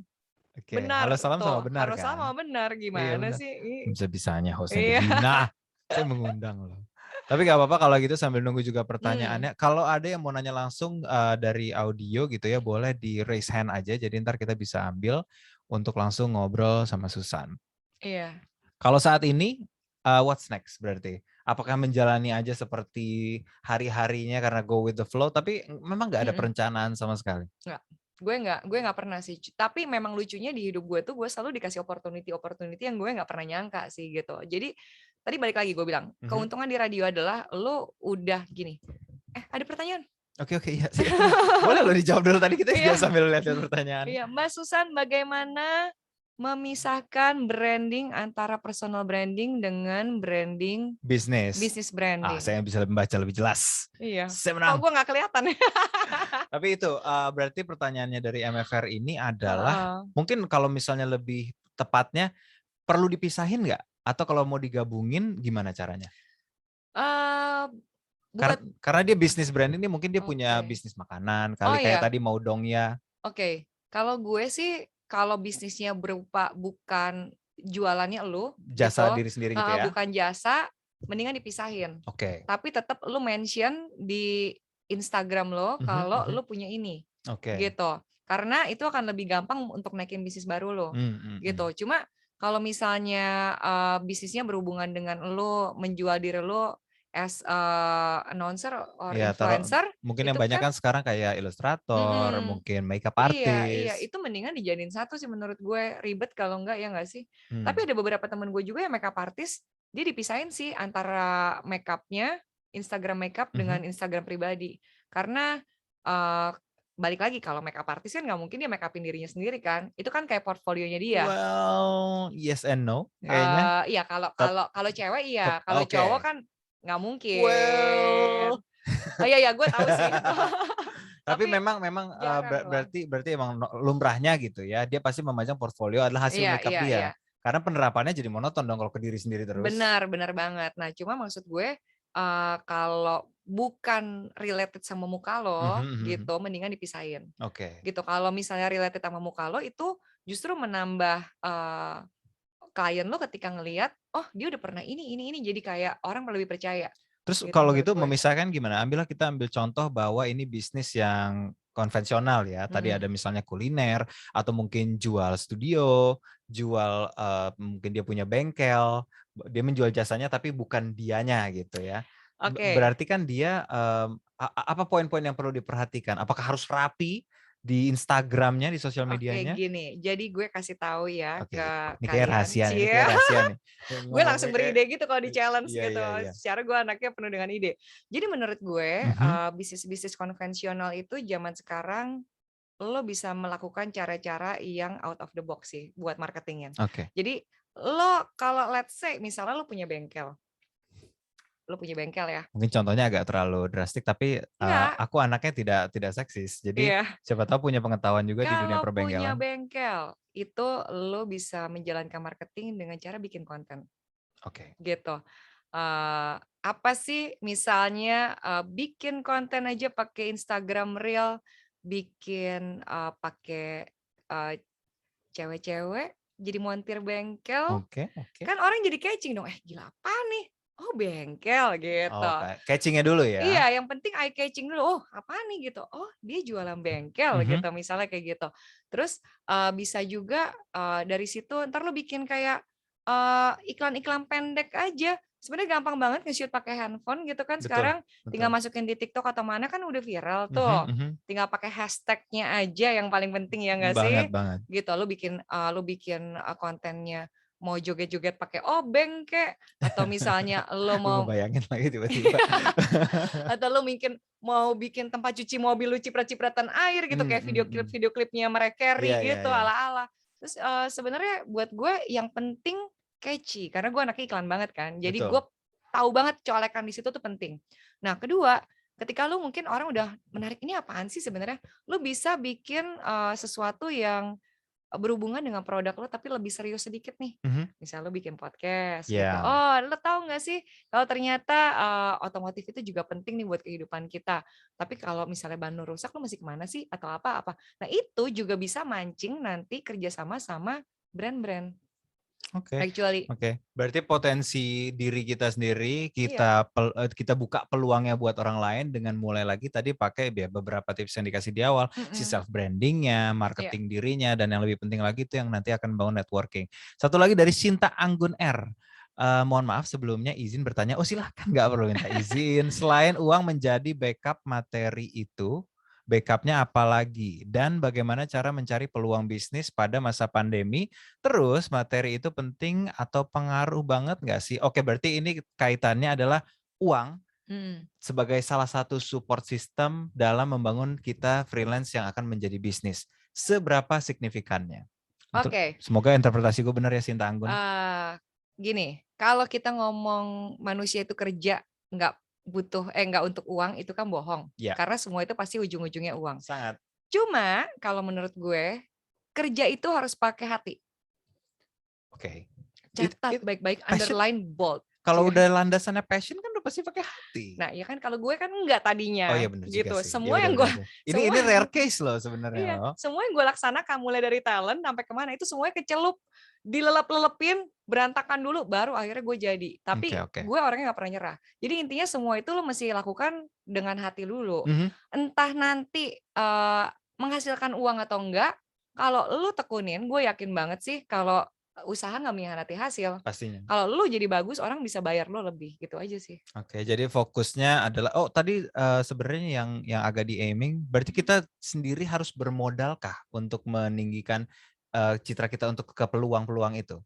Benar. Halo salam sama benar halo kan? salam sama benar. Gimana sih? Bisa-bisanya hostnya begina. Saya mengundang loh. Tapi nggak apa-apa kalau gitu, sambil nunggu juga pertanyaannya. Kalau ada yang mau nanya langsung dari audio gitu ya, boleh di raise hand aja. Jadi ntar kita bisa ambil untuk langsung ngobrol sama Susan. Iya. Kalau saat ini, what's next berarti? Apakah menjalani aja seperti hari-harinya karena go with the flow, tapi memang nggak ada perencanaan sama sekali? Nggak. Gue nggak pernah sih. Tapi memang lucunya di hidup gue tuh gue selalu dikasih opportunity yang gue nggak pernah nyangka sih gitu. Jadi tadi balik lagi gue bilang, keuntungan di radio adalah lo udah gini. Ada pertanyaan? Oke, iya. Boleh lo dijawab dulu, tadi kita juga sambil lihat pertanyaan. Iya, Mbak Susan, bagaimana memisahkan branding antara personal branding dengan branding bisnis branding? Saya bisa membaca lebih jelas. Iya. Saya menang. Oh, gue nggak kelihatan. Tapi itu berarti pertanyaannya dari MFR ini adalah, mungkin kalau misalnya lebih tepatnya perlu dipisahin nggak? Atau kalau mau digabungin gimana caranya? Karena dia bisnis branding ini, mungkin dia punya bisnis makanan kali, kayak tadi mau dong ya. Kalau gue sih, kalau bisnisnya berupa bukan jualannya lu, jasa gitu, diri sendiri gitu ya. Bukan jasa, mendingan dipisahin. Tapi tetap lu mention di Instagram lo kalau lu punya ini. Gitu. Karena itu akan lebih gampang untuk naikin bisnis baru lo. Gitu. Cuma kalau misalnya bisnisnya berhubungan dengan lu menjual diri lu as announcer or influencer, mungkin yang banyak kan sekarang kayak ilustrator, mungkin makeup artist. Iya, itu mendingan dijadiin satu sih menurut gue, ribet kalau enggak ya nggak sih. Tapi ada beberapa temen gue juga yang makeup artist, dia dipisahin sih antara makeupnya, Instagram makeup dengan Instagram pribadi. Karena balik lagi, kalau makeup artist kan nggak mungkin dia makeupin dirinya sendiri kan, itu kan kayak portfolionya dia. Well, yes and no kayaknya. Iya, kalau cewek iya, kalau cowok kan nggak mungkin. Well, Oh iya gue tahu sih. Tapi Tapi memang jarang lah. berarti emang lumrahnya gitu ya. Dia pasti memajang portfolio adalah hasil Iya, makeup iya, dia. iya. Karena penerapannya jadi monoton dong kalau ke diri sendiri terus. Benar banget. Nah, cuma maksud gue kalau bukan related sama muka lo gitu, mendingan dipisahin. Oke. Gitu. Kalau misalnya related sama muka lo itu justru menambah klien lo ketika ngelihat, oh dia udah pernah ini, jadi kayak orang lebih percaya. Terus Gitu kalau menurut gitu gue. memisahkan gimana? Kita ambil contoh bahwa ini bisnis yang konvensional ya. Tadi ada misalnya kuliner atau mungkin jual studio, jual mungkin dia punya bengkel, dia menjual jasanya tapi bukan dianya gitu ya. Oke. Berarti kan dia apa poin-poin yang perlu diperhatikan? Apakah harus rapi di Instagramnya, di sosial Oke, medianya? gini. Jadi gue kasih tahu ya Oke, ke ini kayak kalian. rahasia, ini Cie. kayak rahasia nih. Gue langsung Ngomongnya kayak beride gitu kalau di challenge iya, gitu. iya, iya. Secara gue anaknya penuh dengan ide. Jadi menurut gue bisnis-bisnis konvensional itu zaman sekarang lo bisa melakukan cara-cara yang out of the box sih buat marketingnya. Oke. Jadi lo kalau let's say misalnya lo punya bengkel ya. Mungkin contohnya agak terlalu drastik, tapi Enggak, aku anaknya tidak seksis. Jadi iya. siapa tahu punya pengetahuan juga di dunia Kalau punya perbengkelan. bengkel itu lo bisa menjalankan marketing dengan cara bikin konten Oke. gitu. Apa sih misalnya bikin konten aja pakai Instagram Reel, bikin pakai cewek-cewek jadi montir bengkel, Oke. kan orang jadi catching dong, gila apa nih? Oh bengkel gitu. Oh, catchingnya dulu ya. Iya, yang penting eye catching dulu. Oh, apa nih gitu? Oh, dia jualan bengkel gitu, misalnya kayak gitu. Terus bisa juga dari situ ntar lo bikin kayak iklan-iklan pendek aja. Sebenarnya gampang banget nge-shoot pakai handphone gitu kan. Sekarang tinggal masukin di TikTok atau mana kan udah viral tuh. Tinggal pakai hashtag-nya aja yang paling penting ya nggak sih? Banget. Gitu. Lo bikin kontennya mau joget-joget pakai obeng kek, atau misalnya lo mau bayangin lagi tiba-tiba. atau lo mau bikin tempat cuci mobil lu ciprat-cipratan air gitu kayak video klipnya Mariah Carey gitu ala-ala. Terus sebenarnya buat gue yang penting catchy karena gue anaknya iklan banget kan. Jadi gue tahu banget colekan di situ tuh penting. Nah, kedua, ketika lu mungkin orang udah menarik ini apaan sih sebenarnya, lu bisa bikin sesuatu yang berhubungan dengan produk lo tapi lebih serius sedikit nih. Misal lo bikin podcast gitu. Oh, lo tahu nggak sih kalau ternyata otomotif itu juga penting nih buat kehidupan kita. Tapi kalau misalnya ban lo rusak lo masih kemana sih atau apa-apa. Nah, itu juga bisa mancing nanti kerjasama sama brand-brand. Oke. Actually. Berarti potensi diri kita sendiri kita buka peluangnya buat orang lain dengan mulai lagi tadi pakai beberapa tips yang dikasih di awal, si self brandingnya, marketing dirinya, dan yang lebih penting lagi itu yang nanti akan bangun networking. Satu lagi dari Sinta Anggun R. Mohon maaf sebelumnya izin bertanya. Oh silahkan, nggak perlu minta izin. Selain uang menjadi backup materi itu, backupnya apa lagi, dan bagaimana cara mencari peluang bisnis pada masa pandemi. Terus materi itu penting atau pengaruh banget nggak sih? Oke, berarti ini kaitannya adalah uang sebagai salah satu support system dalam membangun kita freelance yang akan menjadi bisnis. Seberapa signifikannya? Oke. Semoga interpretasi gue benar ya Sinta Anggun. Gini, kalau kita ngomong manusia itu kerja nggak untuk uang itu kan bohong. Karena semua itu pasti ujung-ujungnya uang. Sangat. Cuma kalau menurut gue kerja itu harus pakai hati. Oke. Catat baik-baik, underline, bold. Kalau udah landasannya passion kan udah pasti pakai hati. Nah, ya kan kalau gue kan enggak tadinya. Oh iya benar gitu. juga sih. Semua ya, yang gue ini rare case loh sebenarnya. Iya, semua yang gue laksanakan mulai dari talent sampai kemana itu semuanya kecelup, dilelep-lelepin, berantakan dulu baru akhirnya gue jadi. Tapi gue orangnya nggak pernah nyerah. Jadi intinya semua itu lo mesti lakukan dengan hati dulu. Entah nanti menghasilkan uang atau enggak, kalau lo tekunin, gue yakin banget sih kalau usaha nggak mengkhianati hasil. Pastinya. Kalau lu jadi bagus, orang bisa bayar lo lebih, gitu aja sih. Oke, jadi fokusnya adalah, tadi sebenarnya yang agak di-aiming, berarti kita sendiri harus bermodalkah untuk meninggikan citra kita untuk ke peluang-peluang itu?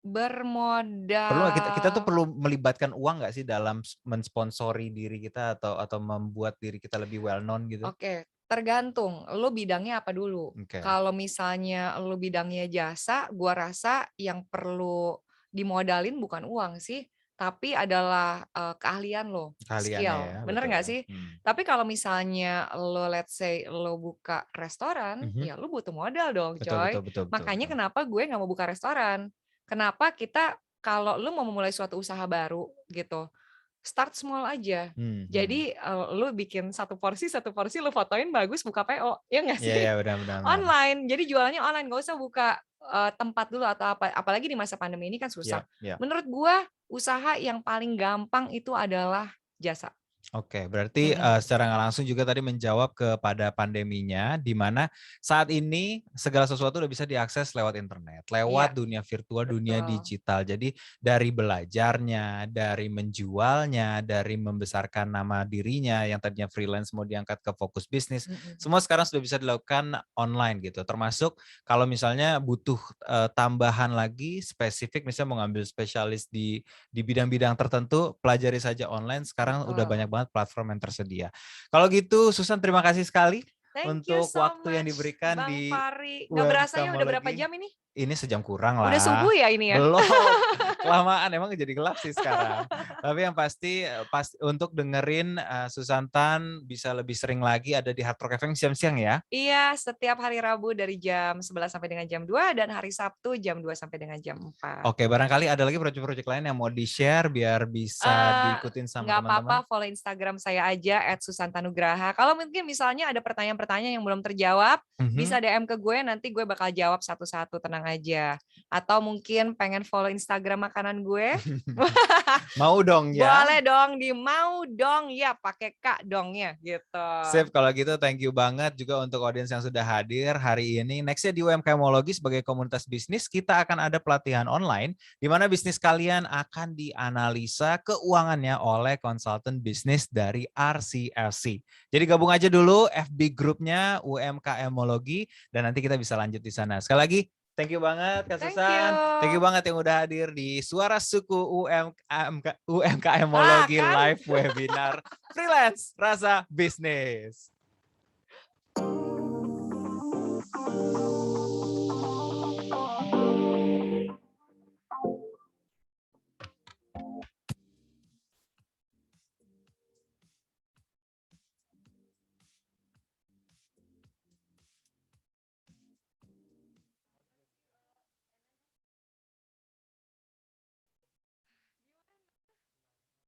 Bermodal. Kita tuh perlu melibatkan uang nggak sih dalam mensponsori diri kita atau membuat diri kita lebih well known gitu? Oke. Tergantung, lo bidangnya apa dulu. Kalau misalnya lo bidangnya jasa, gua rasa yang perlu dimodalin bukan uang sih, tapi adalah keahlian lo, Keahliannya skill. ya, Bener betul. nggak sih? Tapi kalau misalnya lo let's say lo buka restoran, ya lo butuh modal dong, Betul, coy. betul, betul, Makanya betul. kenapa gue nggak mau buka restoran? Kenapa kita kalau lo mau memulai suatu usaha baru gitu, start small aja. Jadi lu bikin satu porsi lu fotoin bagus, buka PO, ya nggak Iya, sih? iya, benar-benar. Online. Jadi jualannya online, nggak usah buka tempat dulu atau apa. Apalagi di masa pandemi ini kan susah. Iya. Menurut gua usaha yang paling gampang itu adalah jasa. Oke, berarti secara nggak langsung juga tadi menjawab kepada pandeminya, di mana saat ini segala sesuatu udah bisa diakses lewat internet, lewat dunia virtual, dunia digital. Jadi dari belajarnya, dari menjualnya, dari membesarkan nama dirinya yang tadinya freelance mau diangkat ke fokus bisnis, semua sekarang sudah bisa dilakukan online gitu. Termasuk kalau misalnya butuh tambahan lagi spesifik, misalnya mau ngambil spesialis di bidang-bidang tertentu, pelajari saja online. Sekarang udah banyak banget platform yang tersedia. Kalau gitu, Susan terima kasih sekali untuk waktu yang diberikan Bang di Fahri. Nggak berasanya udah berapa jam ini? Ini sejam kurang lah. Udah subuh ya ini ya? Belum. Kelamaan, emang jadi gelap sih sekarang. Tapi yang pasti untuk dengerin Susan Tan bisa lebih sering lagi ada di Hard Rock FM siang-siang ya? Iya, setiap hari Rabu dari jam 11 sampai dengan jam 2 dan hari Sabtu jam 2 sampai dengan jam 4. Oke, barangkali ada lagi project-project lain yang mau di-share biar bisa diikutin sama nggak teman-teman. apa-apa, follow Instagram saya aja @susantanugraha. Kalau mungkin misalnya ada pertanyaan-pertanyaan yang belum terjawab, bisa DM ke gue, nanti gue bakal jawab satu-satu, tenang aja. Atau mungkin pengen follow Instagram makanan gue. Mau dong ya? Boleh dong, mau dong ya, pakai K dong ya gitu. Sip, kalau gitu thank you banget juga untuk audiens yang sudah hadir hari ini. Nextnya di UMKMologi sebagai komunitas bisnis, kita akan ada pelatihan online di mana bisnis kalian akan dianalisa keuangannya oleh konsultan bisnis dari RCFC. Jadi gabung aja dulu FB grupnya UMKMologi dan nanti kita bisa lanjut di sana. Sekali lagi, thank you banget Kak Susan. Thank you banget yang udah hadir di Suara Suku UMKMologi live webinar Freelance Rasa Bisnis.